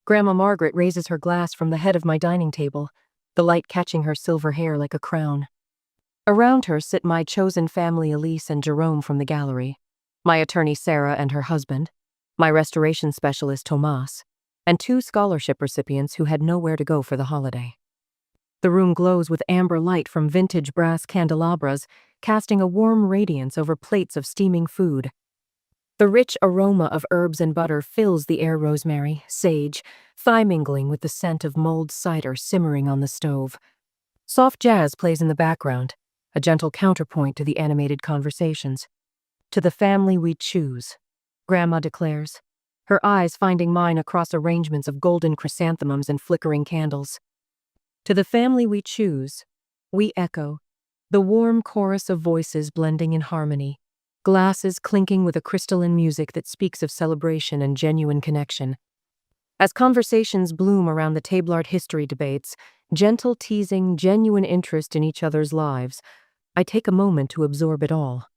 Grandma Margaret raises her glass from the head of my dining table, the light catching her silver hair like a crown. Around her sit my chosen family, Elise and Jerome from the gallery, my attorney Sarah and her husband, my restoration specialist Tomas, and 2 scholarship recipients who had nowhere to go for the holiday. The room glows with amber light from vintage brass candelabras, casting a warm radiance over plates of steaming food. The rich aroma of herbs and butter fills the air, rosemary, sage, thyme mingling with the scent of mulled cider simmering on the stove. Soft jazz plays in the background, a gentle counterpoint to the animated conversations. To the family we choose, Grandma declares, her eyes finding mine across arrangements of golden chrysanthemums and flickering candles. To the family we choose, we echo, the warm chorus of voices blending in harmony, glasses clinking with a crystalline music that speaks of celebration and genuine connection. As conversations bloom around the tableart history debates, gentle teasing, genuine interest in each other's lives, I take a moment to absorb it all.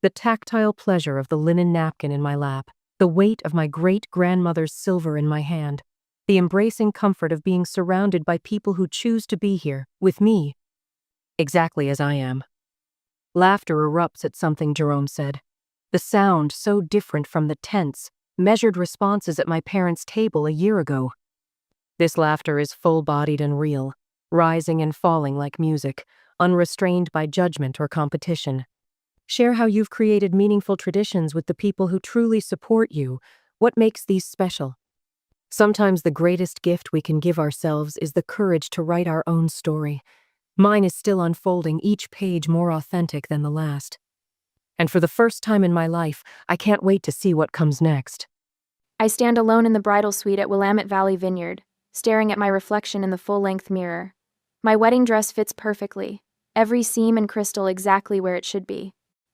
The tactile pleasure of the linen napkin in my lap, the weight of my great-grandmother's silver in my hand, the embracing comfort of being surrounded by people who choose to be here, with me, exactly as I am. Laughter erupts at something Jerome said, the sound so different from the tense, measured responses at my parents' table a year ago. This laughter is full-bodied and real, rising and falling like music, unrestrained by judgment or competition. Share how you've created meaningful traditions with the people who truly support you. What makes these special? Sometimes the greatest gift we can give ourselves is the courage to write our own story. Mine is still unfolding, each page more authentic than the last. And for the first time in my life, I can't wait to see what comes next. I stand alone in the bridal suite at Willamette Valley Vineyard, staring at my reflection in the full-length mirror. My wedding dress fits perfectly, every seam and crystal exactly where it should be.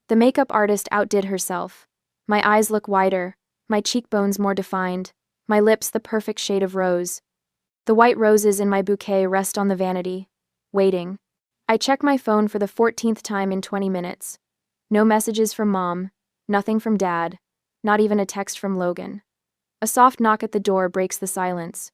The makeup artist outdid herself. My eyes look wider, my cheekbones more defined, my lips the perfect shade of rose. The white roses in my bouquet rest on the vanity, waiting. I check my phone for the 14th time in 20 minutes. No messages from Mom, nothing from Dad, not even a text from Logan. A soft knock at the door breaks the silence.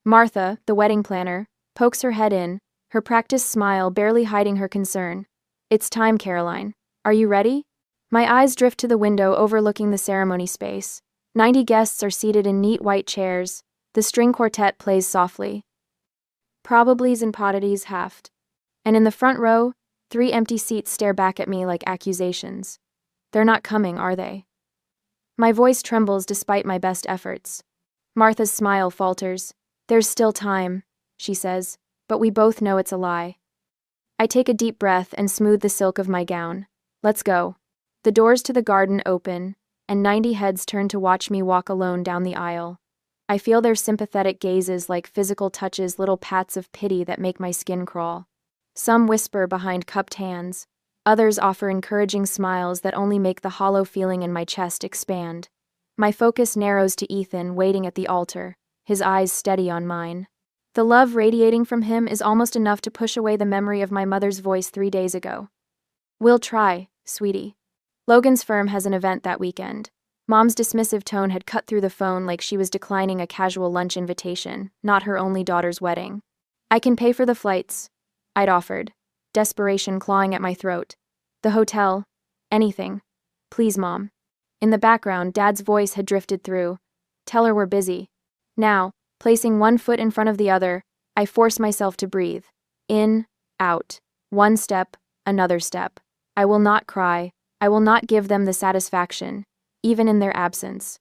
Martha, the wedding planner, pokes her head in, her practiced smile barely hiding her concern. It's time, Caroline. Are you ready? My eyes drift to the window overlooking the ceremony space. 90 guests are seated in neat white chairs. The string quartet plays softly. Probablys and poddities haft. And in the front row, 3 empty seats stare back at me like accusations. They're not coming, are they? My voice trembles despite my best efforts. Martha's smile falters. There's still time, she says, but we both know it's a lie. I take a deep breath and smooth the silk of my gown. Let's go. The doors to the garden open, and 90 heads turn to watch me walk alone down the aisle. I feel their sympathetic gazes like physical touches, little pats of pity that make my skin crawl. Some whisper behind cupped hands. Others offer encouraging smiles that only make the hollow feeling in my chest expand. My focus narrows to Ethan waiting at the altar, his eyes steady on mine. The love radiating from him is almost enough to push away the memory of my mother's voice 3 days ago. We'll try, sweetie. Logan's firm has an event that weekend. Mom's dismissive tone had cut through the phone like she was declining a casual lunch invitation, not her only daughter's wedding. I can pay for the flights, I'd offered, desperation clawing at my throat. The hotel, anything. Please, Mom. In the background, Dad's voice had drifted through. Tell her we're busy. Now, placing one foot in front of the other, I force myself to breathe. In, out. One step, another step. I will not cry. I will not give them the satisfaction, even in their absence.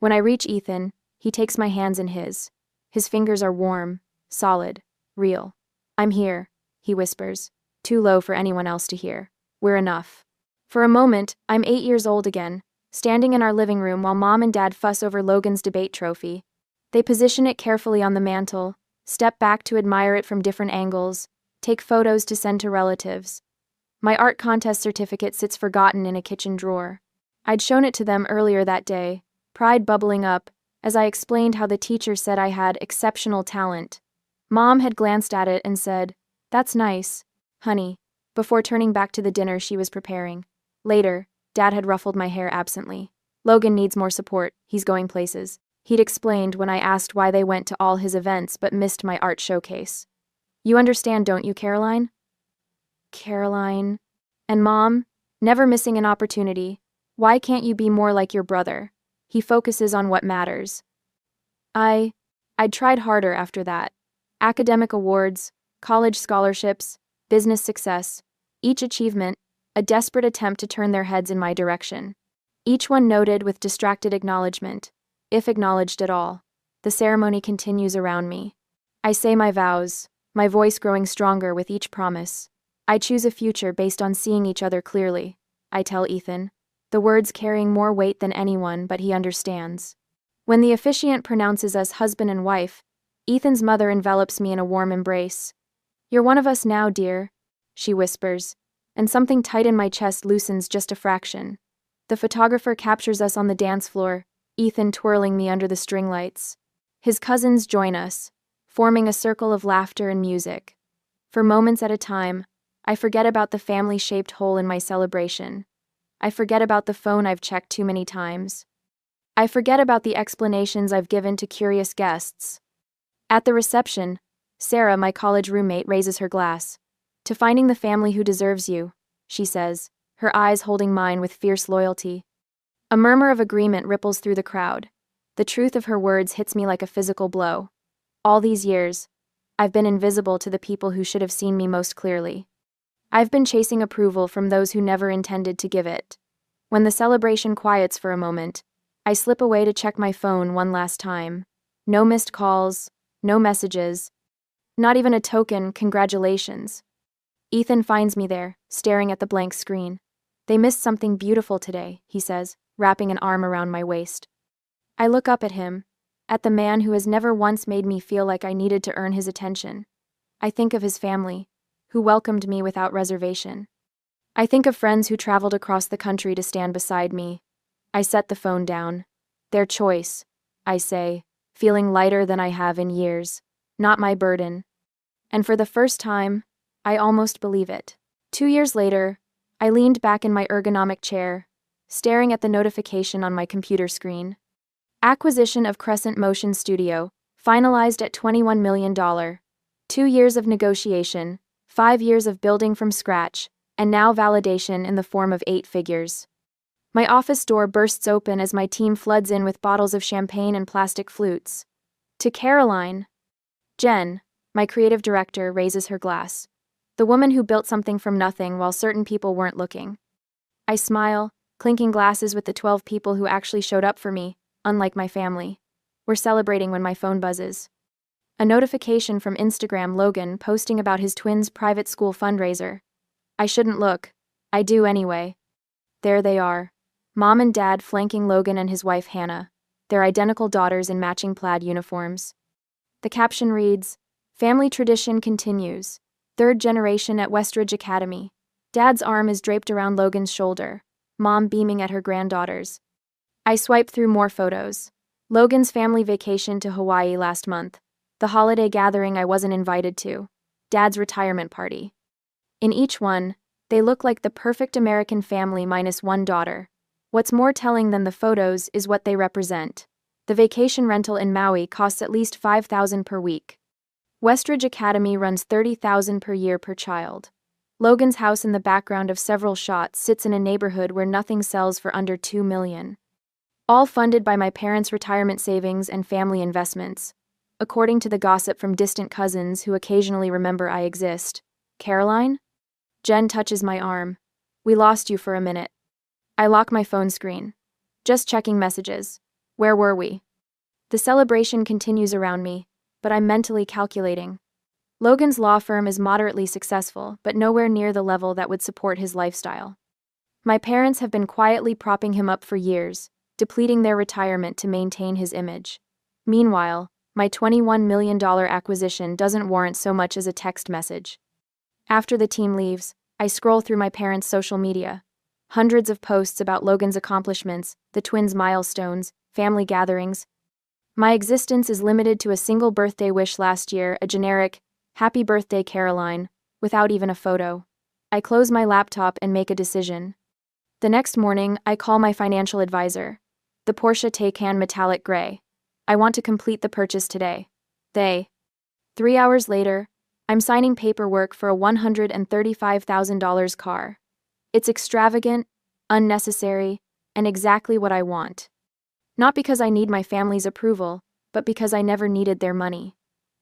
When I reach Ethan, he takes my hands in his. His fingers are warm, solid, real. I'm here, he whispers, too low for anyone else to hear. We're enough. For a moment, I'm 8 years old again, standing in our living room while Mom and Dad fuss over Logan's debate trophy. They position it carefully on the mantle, step back to admire it from different angles, take photos to send to relatives. My art contest certificate sits forgotten in a kitchen drawer. I'd shown it to them earlier that day, pride bubbling up, as I explained how the teacher said I had exceptional talent. Mom had glanced at it and said, "That's nice, honey," before turning back to the dinner she was preparing. Later, Dad had ruffled my hair absently. Logan needs more support, he's going places. He'd explained when I asked why they went to all his events but missed my art showcase. You understand, don't you, Caroline? Caroline. And Mom, never missing an opportunity. Why can't you be more like your brother? He focuses on what matters. I'd tried harder after that. Academic awards, college scholarships, business success, each achievement, a desperate attempt to turn their heads in my direction. Each one noted with distracted acknowledgement, if acknowledged at all. The ceremony continues around me. I say my vows, my voice growing stronger with each promise. I choose a future based on seeing each other clearly, I tell Ethan, the words carrying more weight than anyone, but he understands. When the officiant pronounces us husband and wife, Ethan's mother envelops me in a warm embrace. You're one of us now, dear, she whispers, and something tight in my chest loosens just a fraction. The photographer captures us on the dance floor, Ethan twirling me under the string lights. His cousins join us, forming a circle of laughter and music. For moments at a time, I forget about the family-shaped hole in my celebration. I forget about the phone I've checked too many times. I forget about the explanations I've given to curious guests. At the reception, Sarah, my college roommate, raises her glass. To finding the family who deserves you, she says, her eyes holding mine with fierce loyalty. A murmur of agreement ripples through the crowd. The truth of her words hits me like a physical blow. All these years, I've been invisible to the people who should have seen me most clearly. I've been chasing approval from those who never intended to give it. When the celebration quiets for a moment, I slip away to check my phone one last time. No missed calls, no messages, not even a token congratulations. Ethan finds me there, staring at the blank screen. They missed something beautiful today, he says, wrapping an arm around my waist. I look up at him, at the man who has never once made me feel like I needed to earn his attention. I think of his family, who welcomed me without reservation. I think of friends who traveled across the country to stand beside me. I set the phone down. Their choice, I say, feeling lighter than I have in years, not my burden. And for the first time, I almost believe it. 2 years later, I leaned back in my ergonomic chair, staring at the notification on my computer screen. Acquisition of Crescent Motion Studio, finalized at $21 million. 2 years of negotiation, 5 years of building from scratch, and now validation in the form of 8 figures. My office door bursts open as my team floods in with bottles of champagne and plastic flutes. To Caroline. Jen, my creative director, raises her glass. The woman who built something from nothing while certain people weren't looking. I smile, clinking glasses with the 12 people who actually showed up for me, unlike my family. We're celebrating when my phone buzzes. A notification from Instagram Logan posting about his twins' private school fundraiser. I shouldn't look. I do anyway. There they are. Mom and Dad flanking Logan and his wife Hannah, their identical daughters in matching plaid uniforms. The caption reads, "Family tradition continues. Third generation at Westridge Academy." Dad's arm is draped around Logan's shoulder, Mom beaming at her granddaughters. I swipe through more photos. Logan's family vacation to Hawaii last month. The holiday gathering I wasn't invited to. Dad's retirement party. In each one, they look like the perfect American family minus one daughter. What's more telling than the photos is what they represent. The vacation rental in Maui costs at least $5,000 per week. Westridge Academy runs $30,000 per year per child. Logan's house in the background of several shots sits in a neighborhood where nothing sells for under $2 million. All funded by my parents' retirement savings and family investments. According to the gossip from distant cousins who occasionally remember I exist. Caroline? Jen touches my arm. We lost you for a minute. I lock my phone screen. Just checking messages. Where were we? The celebration continues around me, but I'm mentally calculating. Logan's law firm is moderately successful, but nowhere near the level that would support his lifestyle. My parents have been quietly propping him up for years, depleting their retirement to maintain his image. Meanwhile, my $21 million acquisition doesn't warrant so much as a text message. After the team leaves, I scroll through my parents' social media. Hundreds of posts about Logan's accomplishments, the twins' milestones, family gatherings. My existence is limited to a single birthday wish last year, a generic, "Happy birthday, Caroline," without even a photo. I close my laptop and make a decision. The next morning, I call my financial advisor. The Porsche Taycan metallic gray. I want to complete the purchase today. 3 hours later, I'm signing paperwork for a $135,000 car. It's extravagant, unnecessary, and exactly what I want. Not because I need my family's approval, but because I never needed their money.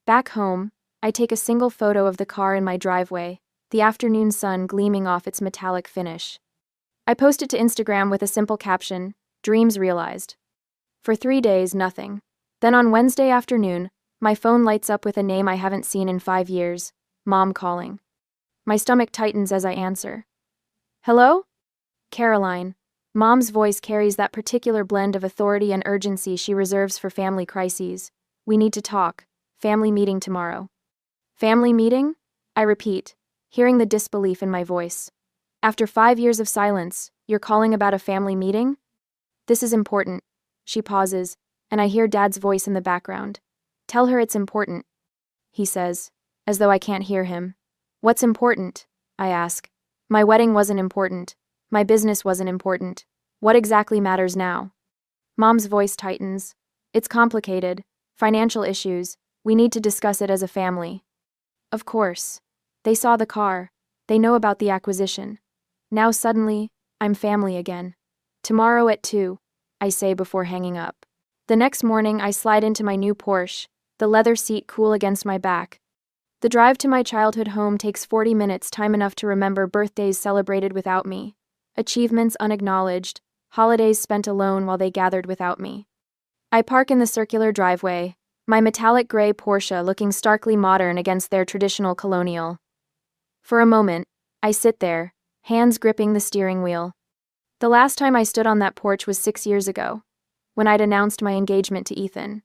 Back home, I take a single photo of the car in my driveway, the afternoon sun gleaming off its metallic finish. I post it to Instagram with a simple caption, "Dreams realized." For 3 days, nothing. Then on Wednesday afternoon, my phone lights up with a name I haven't seen in 5 years, Mom calling. My stomach tightens as I answer. "Hello?" Caroline. Mom's voice carries that particular blend of authority and urgency she reserves for family crises. "We need to talk. Family meeting tomorrow." "Family meeting?" I repeat, hearing the disbelief in my voice. "After 5 years of silence, you're calling about a family meeting?" "This is important." She pauses, and I hear Dad's voice in the background. "Tell her it's important," he says, as though I can't hear him. "What's important?" I ask. My wedding wasn't important. My business wasn't important. What exactly matters now? Mom's voice tightens. "It's complicated. Financial issues. We need to discuss it as a family." Of course. They saw the car. They know about the acquisition. Now suddenly, I'm family again. "Tomorrow at 2, I say before hanging up. The next morning, I slide into my new Porsche, the leather seat cool against my back. The drive to my childhood home takes 40 minutes, time enough to remember birthdays celebrated without me, achievements unacknowledged, holidays spent alone while they gathered without me. I park in the circular driveway, my metallic gray Porsche looking starkly modern against their traditional colonial. For a moment, I sit there, hands gripping the steering wheel. The last time I stood on that porch was 6 years ago, when I'd announced my engagement to Ethan.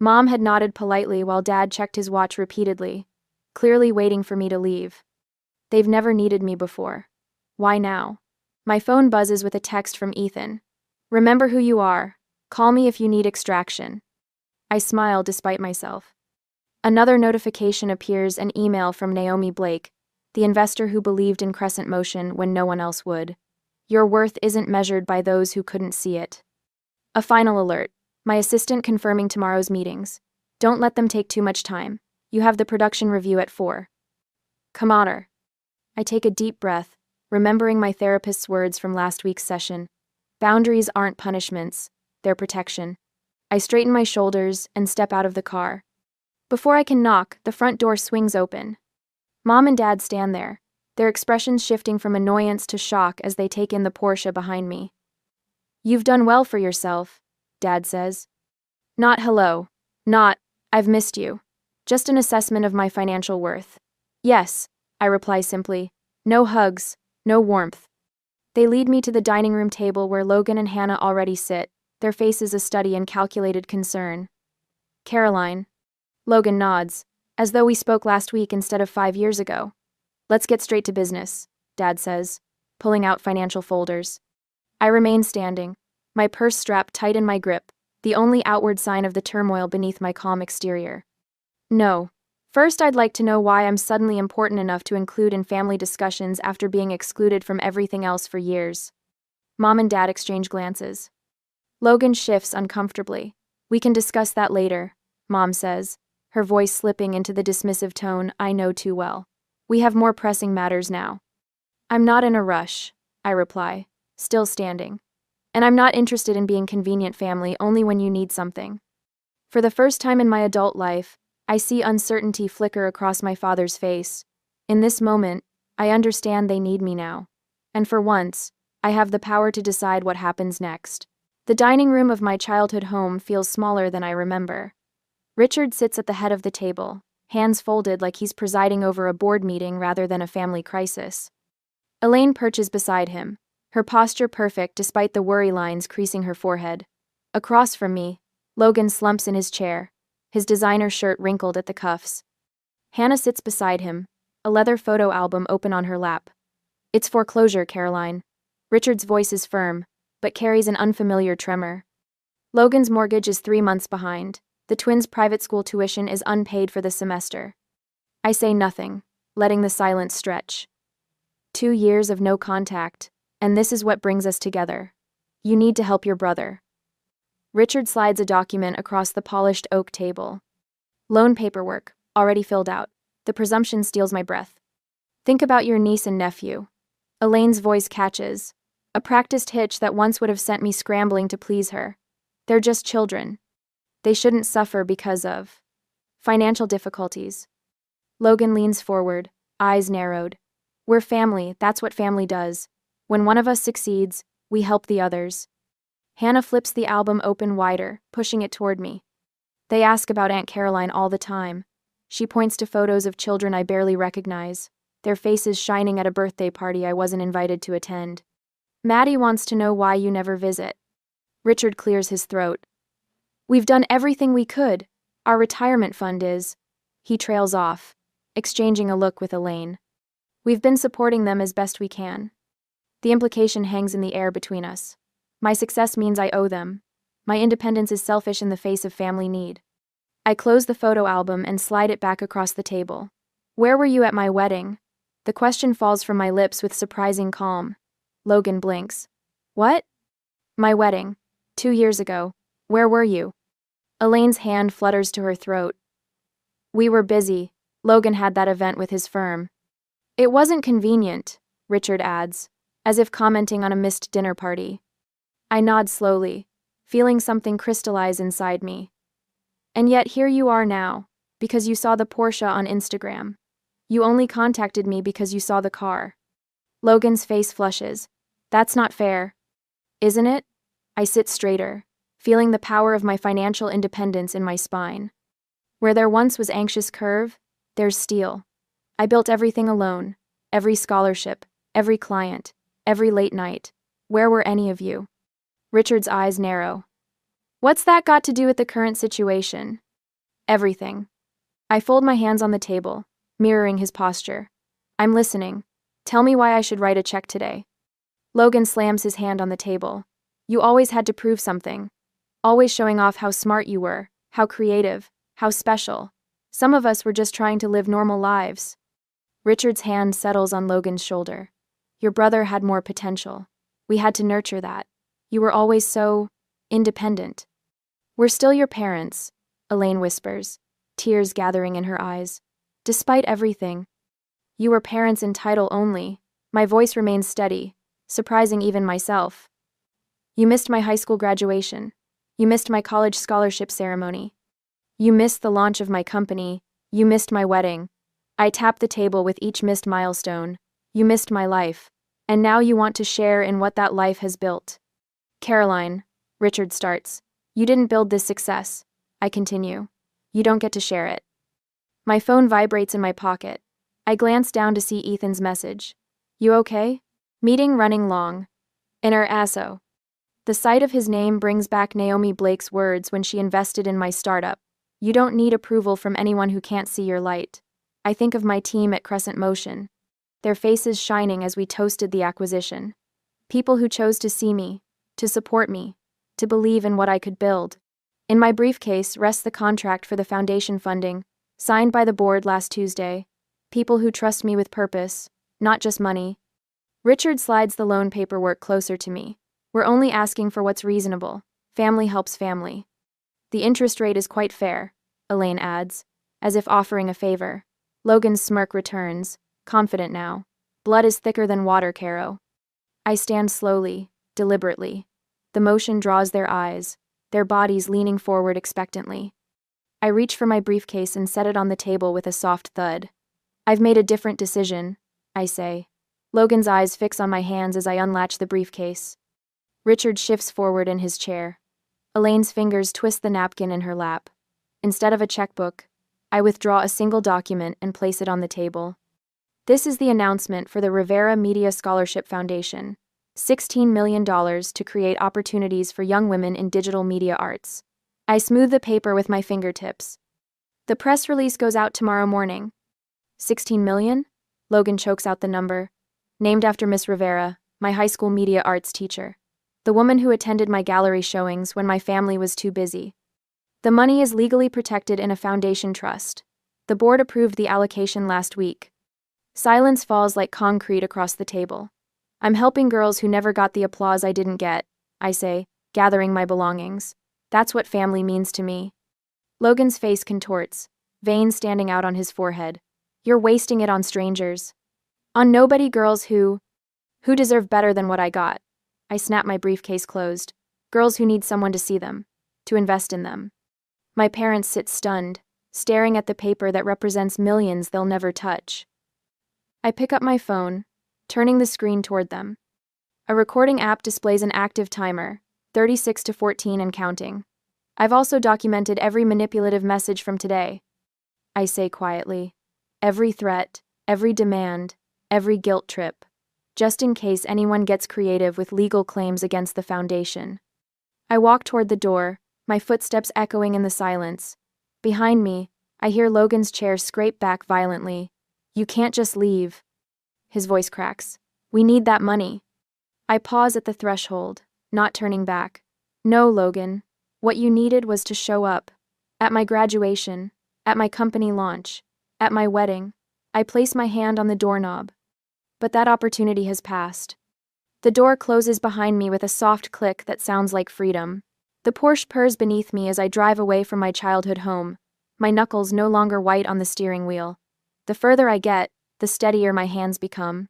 Mom had nodded politely while Dad checked his watch repeatedly, clearly waiting for me to leave. They've never needed me before. Why now? My phone buzzes with a text from Ethan. "Remember who you are. Call me if you need extraction." I smile despite myself. Another notification appears, an email from Naomi Blake, the investor who believed in Crescent Motion when no one else would. "Your worth isn't measured by those who couldn't see it." A final alert. My assistant confirming tomorrow's meetings. "Don't let them take too much time. You have the production review at 4. Come on her." I take a deep breath, remembering my therapist's words from last week's session. Boundaries aren't punishments, they're protection. I straighten my shoulders and step out of the car. Before I can knock, the front door swings open. Mom and Dad stand there, their expressions shifting from annoyance to shock as they take in the Porsche behind me. "You've done well for yourself," Dad says. Not hello. Not, "I've missed you." Just an assessment of my financial worth. "Yes," I reply simply. No hugs, no warmth. They lead me to the dining room table where Logan and Hannah already sit, their faces a study in calculated concern. "Caroline." Logan nods, as though we spoke last week instead of 5 years ago. "Let's get straight to business," Dad says, pulling out financial folders. I remain standing, my purse strapped tight in my grip, the only outward sign of the turmoil beneath my calm exterior. "No. First, I'd like to know why I'm suddenly important enough to include in family discussions after being excluded from everything else for years." Mom and Dad exchange glances. Logan shifts uncomfortably. "We can discuss that later," Mom says, her voice slipping into the dismissive tone I know too well. "We have more pressing matters now." "I'm not in a rush," I reply, still standing. "And I'm not interested in being convenient family only when you need something." For the first time in my adult life, I see uncertainty flicker across my father's face. In this moment, I understand they need me now. And for once, I have the power to decide what happens next. The dining room of my childhood home feels smaller than I remember. Richard sits at the head of the table, hands folded like he's presiding over a board meeting rather than a family crisis. Elaine perches beside him, her posture perfect despite the worry lines creasing her forehead. Across from me, Logan slumps in his chair, his designer shirt wrinkled at the cuffs. Hannah sits beside him, a leather photo album open on her lap. "It's foreclosure, Caroline." Richard's voice is firm, but carries an unfamiliar tremor. Logan's mortgage is 3 months behind. The twins' private school tuition is unpaid for the semester. I say nothing, letting the silence stretch. 2 years of no contact, and this is what brings us together. You need to help your brother. Richard slides a document across the polished oak table. Loan paperwork, already filled out. The presumption steals my breath. "Think about your niece and nephew." Elaine's voice catches, a practiced hitch that once would have sent me scrambling to please her. "They're just children. They shouldn't suffer because of financial difficulties." Logan leans forward, eyes narrowed. "We're family, that's what family does. When one of us succeeds, we help the others." Hannah flips the album open wider, pushing it toward me. "They ask about Aunt Caroline all the time." She points to photos of children I barely recognize, their faces shining at a birthday party I wasn't invited to attend. "Maddie wants to know why you never visit." Richard clears his throat. "We've done everything we could. Our retirement fund is." He trails off, exchanging a look with Elaine. "We've been supporting them as best we can." The implication hangs in the air between us. My success means I owe them. My independence is selfish in the face of family need. I close the photo album and slide it back across the table. "Where were you at my wedding?" The question falls from my lips with surprising calm. Logan blinks. "What?" "My wedding. 2 years ago. Where were you?" Elaine's hand flutters to her throat. "We were busy. Logan had that event with his firm." "It wasn't convenient," Richard adds, as if commenting on a missed dinner party. I nod slowly, feeling something crystallize inside me. "And yet here you are now, because you saw the Porsche on Instagram. You only contacted me because you saw the car." Logan's face flushes. "That's not fair." "Isn't it?" I sit straighter, feeling the power of my financial independence in my spine. Where there once was anxious curve, there's steel. I built everything alone, every scholarship, every client, every late night. Where were any of you? Richard's eyes narrow. "What's that got to do with the current situation?" "Everything." I fold my hands on the table, mirroring his posture. "I'm listening. Tell me why I should write a check today." Logan slams his hand on the table. "You always had to prove something. Always showing off how smart you were, how creative, how special. Some of us were just trying to live normal lives." Richard's hand settles on Logan's shoulder. "Your brother had more potential. We had to nurture that. You were always so independent." "We're still your parents," Elaine whispers, tears gathering in her eyes. "Despite everything." "You were parents in title only." My voice remains steady, surprising even myself. You missed my high school graduation. You missed my college scholarship ceremony. You missed the launch of my company. You missed my wedding. I tapped the table with each missed milestone. You missed my life. And now you want to share in what that life has built. Caroline, Richard starts. You didn't build this success. I continue. You don't get to share it. My phone vibrates in my pocket. I glance down to see Ethan's message. You okay? Meeting running long. Inner asso. The sight of his name brings back Naomi Blake's words when she invested in my startup. You don't need approval from anyone who can't see your light. I think of my team at Crescent Motion. Their faces shining as we toasted the acquisition. People who chose to see me, to support me, to believe in what I could build. In my briefcase rests the contract for the foundation funding, signed by the board last Tuesday. People who trust me with purpose, not just money. Richard slides the loan paperwork closer to me. We're only asking for what's reasonable. Family helps family. The interest rate is quite fair, Elaine adds, as if offering a favor. Logan's smirk returns, confident now. Blood is thicker than water, Caro. I stand slowly, deliberately. The motion draws their eyes, their bodies leaning forward expectantly. I reach for my briefcase and set it on the table with a soft thud. I've made a different decision, I say. Logan's eyes fix on my hands as I unlatch the briefcase. Richard shifts forward in his chair. Elaine's fingers twist the napkin in her lap. Instead of a checkbook, I withdraw a single document and place it on the table. This is the announcement for the Rivera Media Scholarship Foundation. $16 million to create opportunities for young women in digital media arts. I smooth the paper with my fingertips. The press release goes out tomorrow morning. 16 million? Logan chokes out the number. Named after Miss Rivera, my high school media arts teacher. The woman who attended my gallery showings when my family was too busy. The money is legally protected in a foundation trust. The board approved the allocation last week. Silence falls like concrete across the table. I'm helping girls who never got the applause I didn't get, I say, gathering my belongings. That's what family means to me. Logan's face contorts, veins standing out on his forehead. You're wasting it on strangers. On nobody girls who deserve better than what I got. I snap my briefcase closed. Girls who need someone to see them, to invest in them. My parents sit stunned, staring at the paper that represents millions they'll never touch. I pick up my phone, turning the screen toward them. A recording app displays an active timer, 36 to 14 and counting. I've also documented every manipulative message from today. I say quietly. Every threat, every demand, every guilt trip. Just in case anyone gets creative with legal claims against the foundation. I walk toward the door, my footsteps echoing in the silence. Behind me, I hear Logan's chair scrape back violently. You can't just leave. His voice cracks. We need that money. I pause at the threshold, not turning back. No, Logan. What you needed was to show up. At my graduation, at my company launch, at my wedding. I place my hand on the doorknob. But that opportunity has passed. The door closes behind me with a soft click that sounds like freedom. The Porsche purrs beneath me as I drive away from my childhood home, my knuckles no longer white on the steering wheel. The further I get, the steadier my hands become.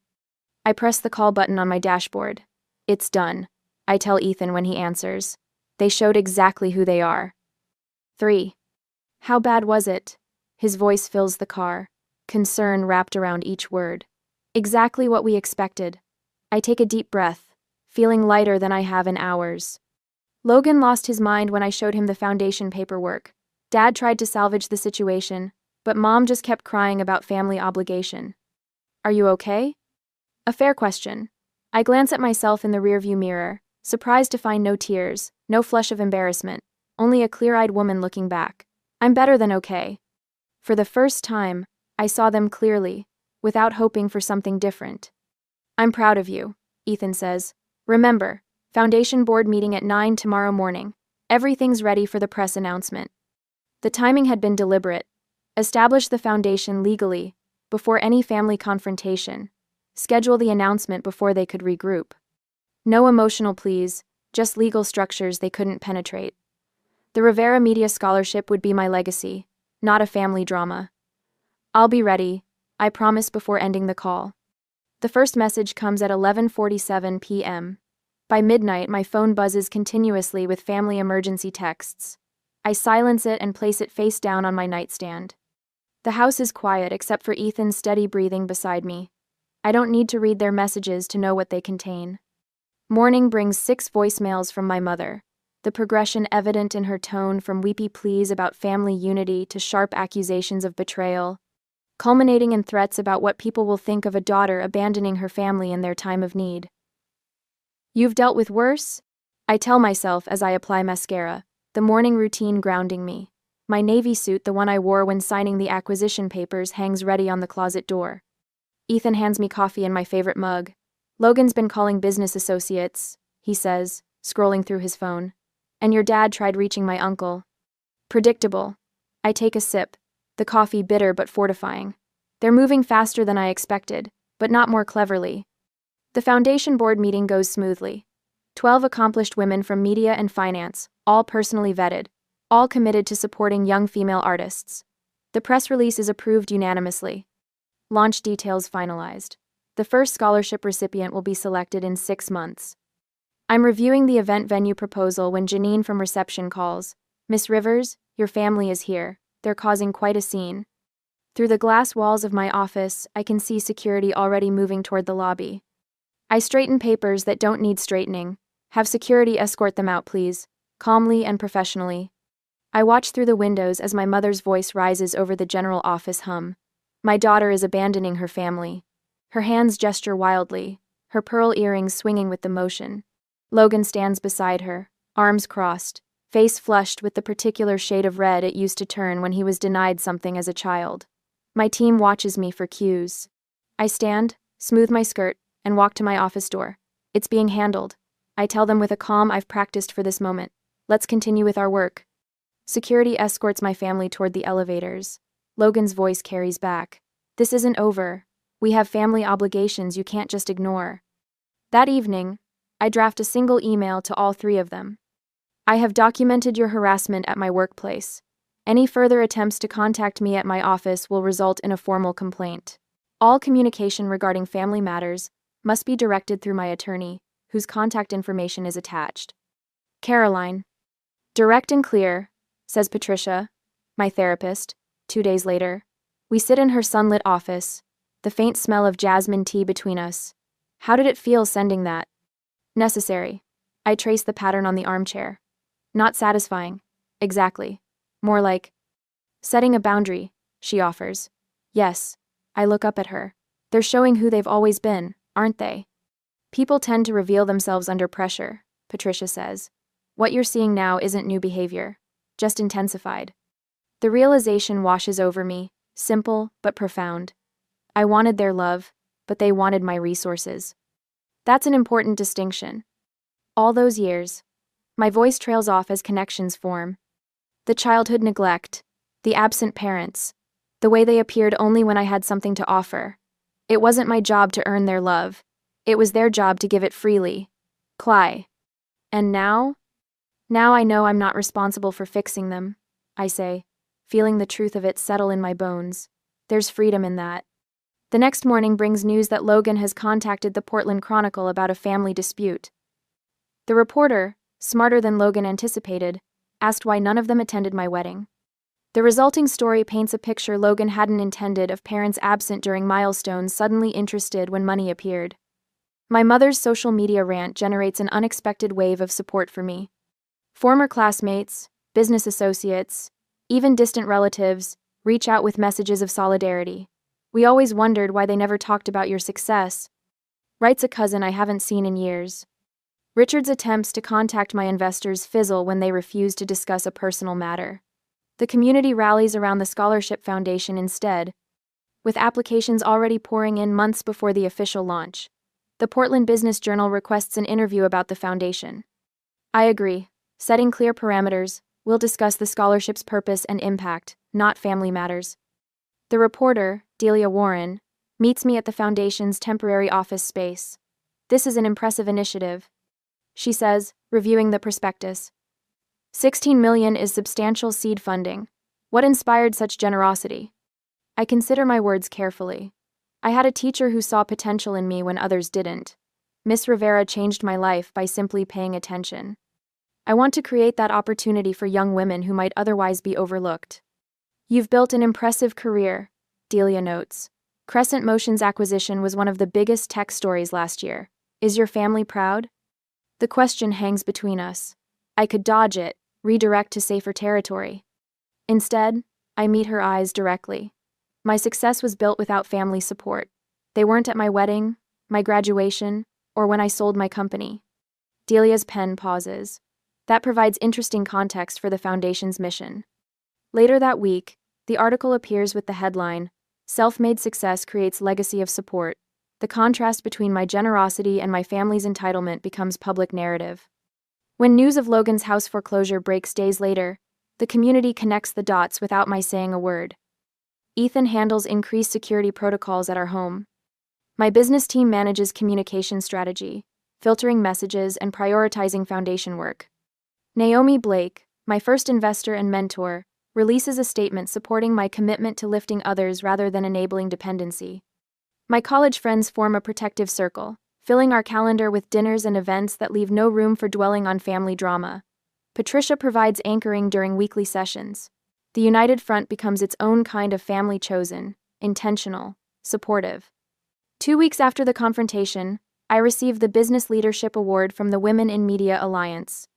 I press the call button on my dashboard. It's done, I tell Ethan when he answers. They showed exactly who they are. 3. How bad was it? His voice fills the car, concern wrapped around each word. Exactly what we expected. I take a deep breath, feeling lighter than I have in hours. Logan lost his mind when I showed him the foundation paperwork. Dad tried to salvage the situation, but Mom just kept crying about family obligation. Are you okay? A fair question. I glance at myself in the rearview mirror, surprised to find no tears, no flush of embarrassment, only a clear-eyed woman looking back. I'm better than okay. For the first time, I saw them clearly, without hoping for something different. I'm proud of you, Ethan says. Remember, Foundation Board meeting at 9 tomorrow morning. Everything's ready for the press announcement. The timing had been deliberate. Establish the foundation legally, before any family confrontation. Schedule the announcement before they could regroup. No emotional pleas, just legal structures they couldn't penetrate. The Rivera Media Scholarship would be my legacy, not a family drama. I'll be ready, I promise before ending the call. The first message comes at 11:47 p.m. By midnight, my phone buzzes continuously with family emergency texts. I silence it and place it face down on my nightstand. The house is quiet except for Ethan's steady breathing beside me. I don't need to read their messages to know what they contain. Morning brings 6 voicemails from my mother, the progression evident in her tone from weepy pleas about family unity to sharp accusations of betrayal, culminating in threats about what people will think of a daughter abandoning her family in their time of need. "You've dealt with worse?" I tell myself as I apply mascara, the morning routine grounding me. My navy suit, the one I wore when signing the acquisition papers, hangs ready on the closet door. Ethan hands me coffee in my favorite mug. "Logan's been calling business associates," he says, scrolling through his phone. "And your dad tried reaching my uncle." Predictable. I take a sip, the coffee bitter but fortifying. They're moving faster than I expected, but not more cleverly. The foundation board meeting goes smoothly. 12 accomplished women from media and finance, all personally vetted, all committed to supporting young female artists. The press release is approved unanimously. Launch details finalized. The first scholarship recipient will be selected in 6 months. I'm reviewing the event venue proposal when Janine from reception calls. "Miss Rivers, your family is here. They're causing quite a scene." Through the glass walls of my office, I can see security already moving toward the lobby. I straighten papers that don't need straightening. "Have security escort them out, please," calmly and professionally. I watch through the windows as my mother's voice rises over the general office hum. My daughter is abandoning her family. Her hands gesture wildly, her pearl earrings swinging with the motion. Logan stands beside her, arms crossed, face flushed with the particular shade of red it used to turn when he was denied something as a child. My team watches me for cues. I stand, smooth my skirt, and walk to my office door. "It's being handled," I tell them with a calm I've practiced for this moment. "Let's continue with our work." Security escorts my family toward the elevators. Logan's voice carries back. "This isn't over. We have family obligations you can't just ignore." That evening, I draft a single email to all 3 of them. "I have documented your harassment at my workplace. Any further attempts to contact me at my office will result in a formal complaint. All communication regarding family matters must be directed through my attorney, whose contact information is attached. Caroline." "Direct and clear," says Patricia, my therapist, 2 days later. We sit in her sunlit office, the faint smell of jasmine tea between us. "How did it feel sending that?" "Necessary." I trace the pattern on the armchair. "Not satisfying." "Exactly. More like setting a boundary," she offers. "Yes." I look up at her. "They're showing who they've always been, aren't they?" "People tend to reveal themselves under pressure," Patricia says. "What you're seeing now isn't new behavior, just intensified." The realization washes over me, simple but profound. I wanted their love, but they wanted my resources. That's an important distinction. All those years, my voice trails off as connections form. The childhood neglect, the absent parents, the way they appeared only when I had something to offer. It wasn't my job to earn their love. It was their job to give it freely. Cly. And now? Now I know I'm not responsible for fixing them, I say, feeling the truth of it settle in my bones. There's freedom in that. The next morning brings news that Logan has contacted the Portland Chronicle about a family dispute. The reporter, smarter than Logan anticipated, asked why none of them attended my wedding. The resulting story paints a picture Logan hadn't intended of parents absent during milestones suddenly interested when money appeared. My mother's social media rant generates an unexpected wave of support for me. Former classmates, business associates, even distant relatives reach out with messages of solidarity. "We always wondered why they never talked about your success," writes a cousin I haven't seen in years. Richard's attempts to contact my investors fizzle when they refuse to discuss a personal matter. The community rallies around the Scholarship Foundation instead, with applications already pouring in months before the official launch. The Portland Business Journal requests an interview about the foundation. I agree. Setting clear parameters, we'll discuss the scholarship's purpose and impact, not family matters. The reporter, Delia Warren, meets me at the foundation's temporary office space. "This is an impressive initiative," she says, reviewing the prospectus. $16 million is substantial seed funding. What inspired such generosity? I consider my words carefully. I had a teacher who saw potential in me when others didn't. Miss Rivera changed my life by simply paying attention. I want to create that opportunity for young women who might otherwise be overlooked. You've built an impressive career, Delia notes. Crescent Motion's acquisition was one of the biggest tech stories last year. Is your family proud? The question hangs between us. I could dodge it, redirect to safer territory. Instead, I meet her eyes directly. My success was built without family support. They weren't at my wedding, my graduation, or when I sold my company. Delia's pen pauses. That provides interesting context for the Foundation's mission. Later that week, the article appears with the headline, "Self-made success creates legacy of support." The contrast between my generosity and my family's entitlement becomes public narrative. When news of Logan's house foreclosure breaks days later, the community connects the dots without my saying a word. Ethan handles increased security protocols at our home. My business team manages communication strategy, filtering messages and prioritizing foundation work. Naomi Blake, my first investor and mentor, releases a statement supporting my commitment to lifting others rather than enabling dependency. My college friends form a protective circle, filling our calendar with dinners and events that leave no room for dwelling on family drama. Patricia provides anchoring during weekly sessions. The United Front becomes its own kind of family chosen, intentional, supportive. 2 weeks after the confrontation, I received the Business Leadership Award from the Women in Media Alliance.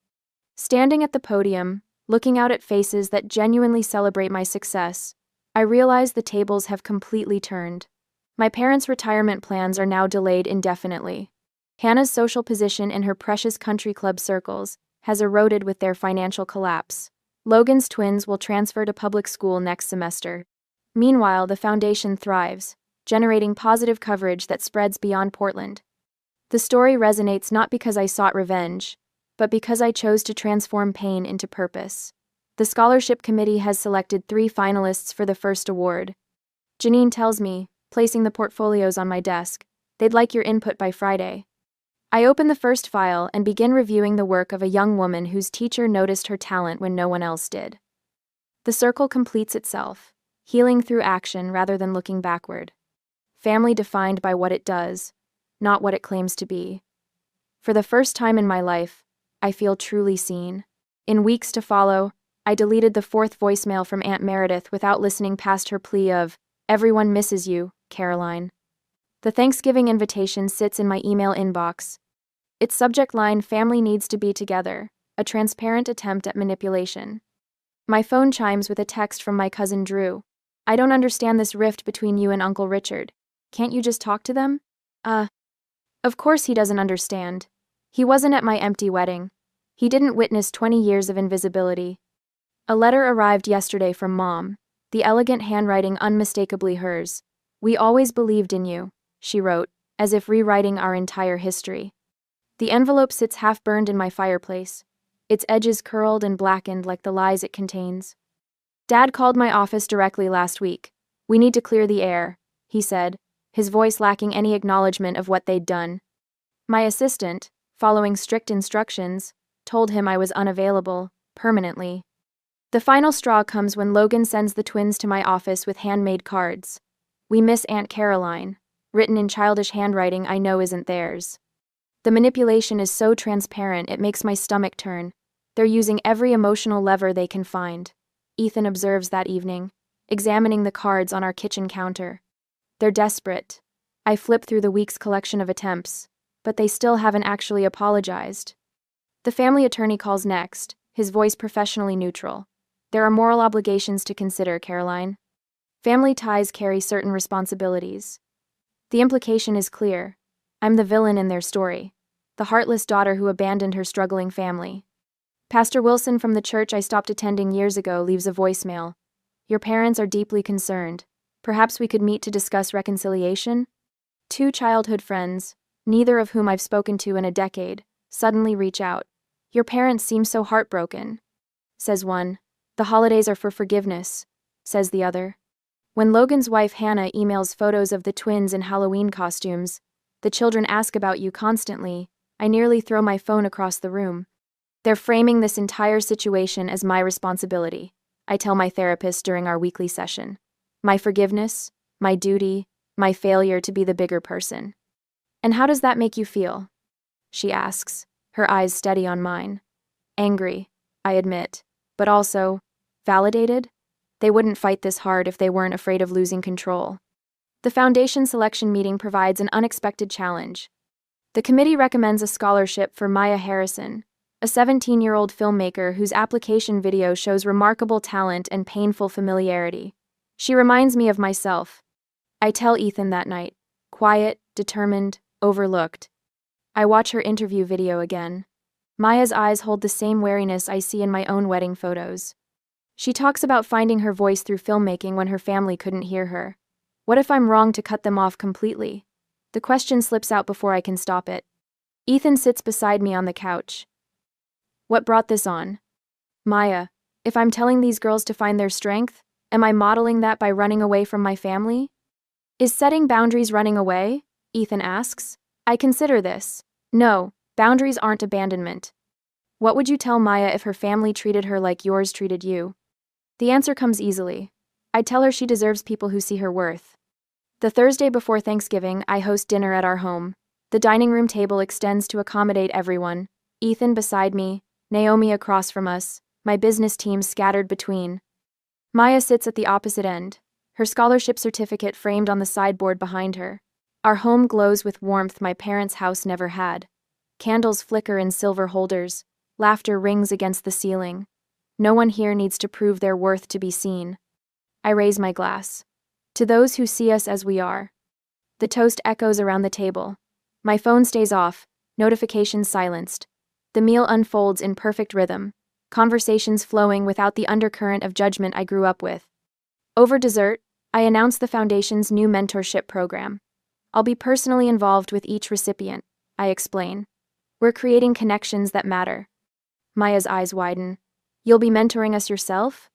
Standing at the podium, looking out at faces that genuinely celebrate my success, I realize the tables have completely turned. My parents' retirement plans are now delayed indefinitely. Hannah's social position in her precious country club circles has eroded with their financial collapse. Logan's twins will transfer to public school next semester. Meanwhile, the foundation thrives, generating positive coverage that spreads beyond Portland. The story resonates not because I sought revenge, but because I chose to transform pain into purpose. The scholarship committee has selected 3 finalists for the first award. Janine tells me, placing the portfolios on my desk, they'd like your input by Friday. I open the first file and begin reviewing the work of a young woman whose teacher noticed her talent when no one else did. The circle completes itself, healing through action rather than looking backward. Family defined by what it does, not what it claims to be. For the first time in my life, I feel truly seen. In weeks to follow, I deleted the 4th voicemail from Aunt Meredith without listening past her plea of, "Everyone misses you, Caroline." The Thanksgiving invitation sits in my email inbox. Its subject line, "Family needs to be together," a transparent attempt at manipulation. My phone chimes with a text from my cousin Drew. "I don't understand this rift between you and Uncle Richard. Can't you just talk to them?" Of course he doesn't understand. He wasn't at my empty wedding. He didn't witness 20 years of invisibility. A letter arrived yesterday from Mom, the elegant handwriting unmistakably hers. "We always believed in you," she wrote, as if rewriting our entire history. The envelope sits half-burned in my fireplace, its edges curled and blackened like the lies it contains. "Dad called my office directly last week. We need to clear the air," he said, his voice lacking any acknowledgement of what they'd done. My assistant, following strict instructions, told him I was unavailable, permanently. The final straw comes when Logan sends the twins to my office with handmade cards. "We miss Aunt Caroline," written in childish handwriting I know isn't theirs. The manipulation is so transparent it makes my stomach turn. They're using every emotional lever they can find. Ethan observes that evening, examining the cards on our kitchen counter. They're desperate. I flip through the week's collection of attempts, but they still haven't actually apologized. The family attorney calls next, his voice professionally neutral. "There are moral obligations to consider, Caroline. Family ties carry certain responsibilities." The implication is clear. I'm the villain in their story, the heartless daughter who abandoned her struggling family. Pastor Wilson from the church I stopped attending years ago leaves a voicemail. "Your parents are deeply concerned. Perhaps we could meet to discuss reconciliation?" 2 childhood friends, neither of whom I've spoken to in a decade, suddenly reach out. "Your parents seem so heartbroken," says one. "The holidays are for forgiveness," says the other. When Logan's wife Hannah emails photos of the twins in Halloween costumes, "The children ask about you constantly," I nearly throw my phone across the room. They're framing this entire situation as my responsibility, I tell my therapist during our weekly session. My forgiveness, my duty, my failure to be the bigger person. "And how does that make you feel?" she asks, her eyes steady on mine. Angry, I admit, but also validated? They wouldn't fight this hard if they weren't afraid of losing control. The foundation selection meeting provides an unexpected challenge. The committee recommends a scholarship for Maya Harrison, a 17-year-old filmmaker whose application video shows remarkable talent and painful familiarity. She reminds me of myself. I tell Ethan that night, quiet, determined, overlooked. I watch her interview video again. Maya's eyes hold the same wariness I see in my own wedding photos. She talks about finding her voice through filmmaking when her family couldn't hear her. What if I'm wrong to cut them off completely? The question slips out before I can stop it. Ethan sits beside me on the couch. What brought this on? Maya, if I'm telling these girls to find their strength, am I modeling that by running away from my family? Is setting boundaries running away? Ethan asks. I consider this. No, boundaries aren't abandonment. What would you tell Maya if her family treated her like yours treated you? The answer comes easily. I'd tell her she deserves people who see her worth. The Thursday before Thanksgiving, I host dinner at our home. The dining room table extends to accommodate everyone. Ethan beside me, Naomi across from us, my business team scattered between. Maya sits at the opposite end, her scholarship certificate framed on the sideboard behind her. Our home glows with warmth my parents' house never had. Candles flicker in silver holders, laughter rings against the ceiling. No one here needs to prove their worth to be seen. I raise my glass. To those who see us as we are. The toast echoes around the table. My phone stays off, notifications silenced. The meal unfolds in perfect rhythm, conversations flowing without the undercurrent of judgment I grew up with. Over dessert, I announce the Foundation's new mentorship program. I'll be personally involved with each recipient, I explain. We're creating connections that matter. Maya's eyes widen. You'll be mentoring us yourself?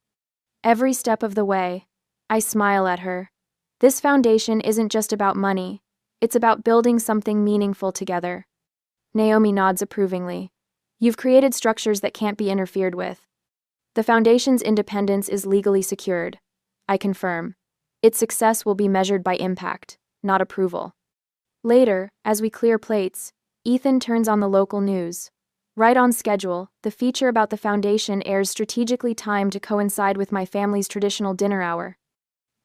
Every step of the way. I smile at her. This foundation isn't just about money. It's about building something meaningful together. Naomi nods approvingly. You've created structures that can't be interfered with. The foundation's independence is legally secured. I confirm. Its success will be measured by impact, not approval. Later, as we clear plates, Ethan turns on the local news. Right on schedule, the feature about the foundation airs strategically timed to coincide with my family's traditional dinner hour.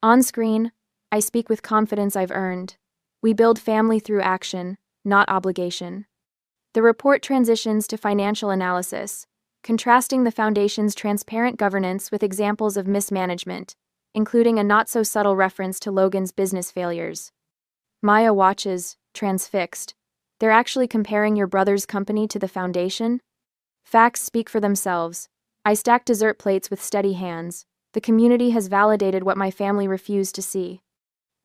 On screen, I speak with confidence I've earned. We build family through action, not obligation. The report transitions to financial analysis, contrasting the foundation's transparent governance with examples of mismanagement, including a not-so-subtle reference to Logan's business failures. Maya watches, transfixed. They're actually comparing your brother's company to the foundation? Facts speak for themselves. I stack dessert plates with steady hands. The community has validated what my family refused to see.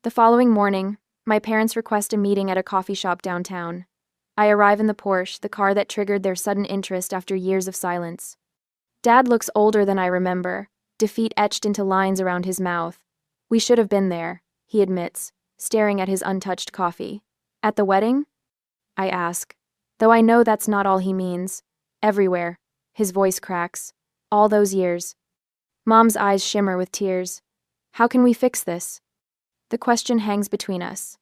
The following morning, my parents request a meeting at a coffee shop downtown. I arrive in the Porsche, the car that triggered their sudden interest after years of silence. Dad looks older than I remember, defeat etched into lines around his mouth. We should have been there, he admits, staring at his untouched coffee. At the wedding? I ask, though I know that's not all he means. Everywhere. His voice cracks. All those years. Mom's eyes shimmer with tears. How can we fix this? The question hangs between us.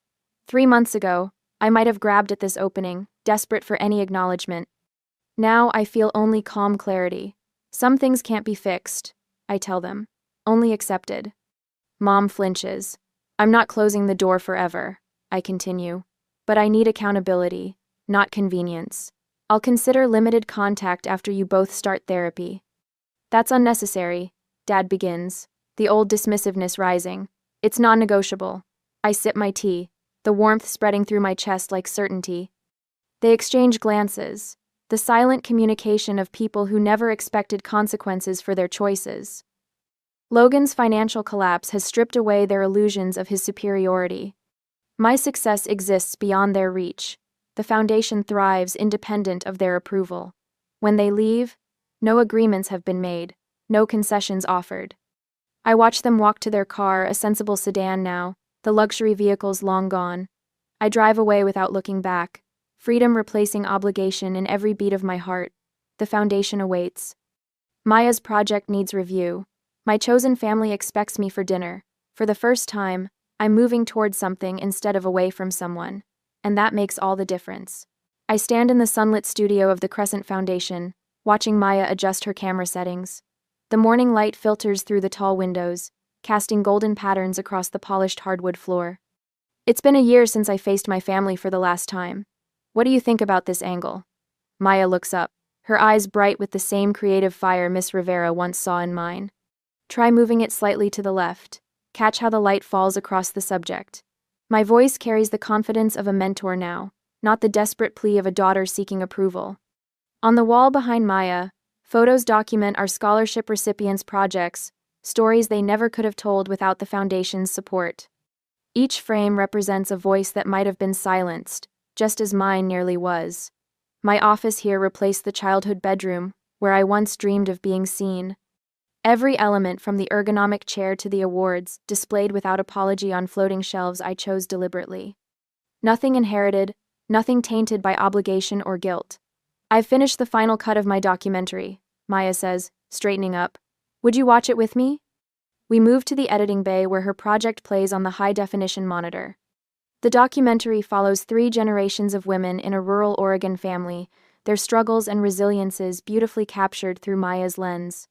3 months ago, I might have grabbed at this opening, desperate for any acknowledgement. Now I feel only calm clarity. Some things can't be fixed, I tell them. Only accepted. Mom flinches. I'm not closing the door forever, I continue. But I need accountability, not convenience. I'll consider limited contact after you both start therapy. That's unnecessary, Dad begins, the old dismissiveness rising. It's non-negotiable. I sip my tea, the warmth spreading through my chest like certainty. They exchange glances, the silent communication of people who never expected consequences for their choices. Logan's financial collapse has stripped away their illusions of his superiority. My success exists beyond their reach. The foundation thrives independent of their approval. When they leave, no agreements have been made, no concessions offered. I watch them walk to their car, a sensible sedan now, the luxury vehicles long gone. I drive away without looking back, freedom replacing obligation in every beat of my heart. The foundation awaits. Maya's project needs review. My chosen family expects me for dinner. For the first time, I'm moving towards something instead of away from someone, and that makes all the difference. I stand in the sunlit studio of the Crescent Foundation, watching Maya adjust her camera settings. The morning light filters through the tall windows, casting golden patterns across the polished hardwood floor. It's been a year since I faced my family for the last time. What do you think about this angle? Maya looks up, her eyes bright with the same creative fire Miss Rivera once saw in mine. Try moving it slightly to the left. Catch how the light falls across the subject. My voice carries the confidence of a mentor now, not the desperate plea of a daughter seeking approval. On the wall behind Maya, photos document our scholarship recipients' projects, stories they never could have told without the Foundation's support. Each frame represents a voice that might have been silenced, just as mine nearly was. My office here replaced the childhood bedroom, where I once dreamed of being seen. Every element from the ergonomic chair to the awards, displayed without apology on floating shelves I chose deliberately. Nothing inherited, nothing tainted by obligation or guilt. I've finished the final cut of my documentary, Maya says, straightening up. Would you watch it with me? We move to the editing bay where her project plays on the high-definition monitor. The documentary follows 3 generations of women in a rural Oregon family, their struggles and resiliences beautifully captured through Maya's lens.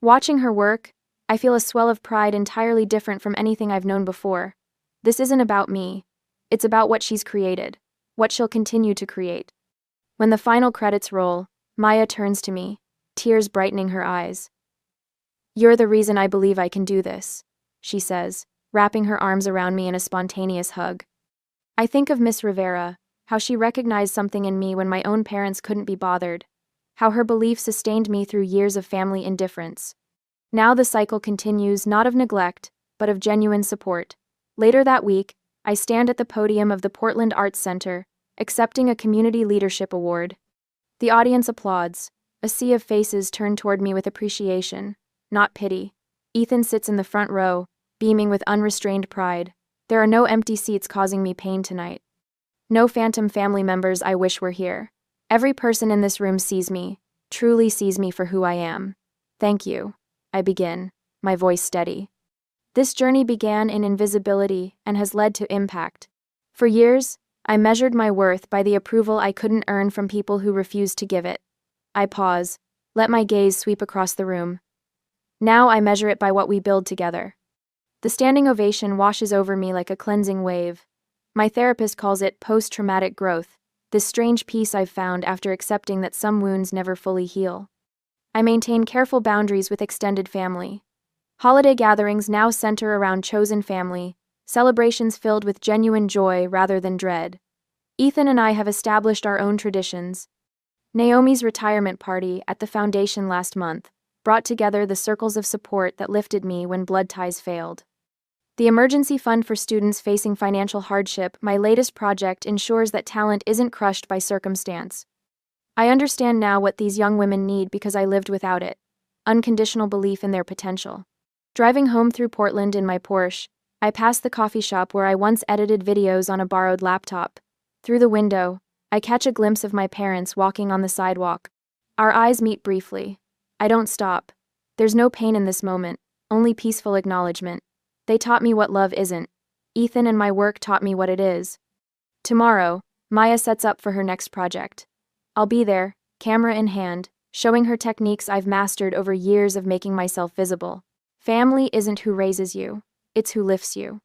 Watching her work, I feel a swell of pride entirely different from anything I've known before. This isn't about me. It's about what she's created, what she'll continue to create. When the final credits roll, Maya turns to me, tears brightening her eyes. You're the reason I believe I can do this, she says, wrapping her arms around me in a spontaneous hug. I think of Miss Rivera, how she recognized something in me when my own parents couldn't be bothered, how her belief sustained me through years of family indifference. Now the cycle continues, not of neglect, but of genuine support. Later that week, I stand at the podium of the Portland Arts Center, accepting a Community Leadership Award. The audience applauds, a sea of faces turn toward me with appreciation, not pity. Ethan sits in the front row, beaming with unrestrained pride. There are no empty seats causing me pain tonight. No phantom family members I wish were here. Every person in this room sees me, truly sees me for who I am. Thank you, I begin, my voice steady. This journey began in invisibility and has led to impact. For years, I measured my worth by the approval I couldn't earn from people who refused to give it. I pause, let my gaze sweep across the room. Now I measure it by what we build together. The standing ovation washes over me like a cleansing wave. My therapist calls it post-traumatic growth, this strange peace I've found after accepting that some wounds never fully heal. I maintain careful boundaries with extended family. Holiday gatherings now center around chosen family, celebrations filled with genuine joy rather than dread. Ethan and I have established our own traditions. Naomi's retirement party at the Foundation last month brought together the circles of support that lifted me when blood ties failed. The emergency fund for students facing financial hardship, my latest project, ensures that talent isn't crushed by circumstance. I understand now what these young women need because I lived without it: unconditional belief in their potential. Driving home through Portland in my Porsche, I pass the coffee shop where I once edited videos on a borrowed laptop. Through the window, I catch a glimpse of my parents walking on the sidewalk. Our eyes meet briefly. I don't stop. There's no pain in this moment, only peaceful acknowledgement. They taught me what love isn't. Ethan and my work taught me what it is. Tomorrow, Maya sets up for her next project. I'll be there, camera in hand, showing her techniques I've mastered over years of making myself visible. Family isn't who raises you, it's who lifts you.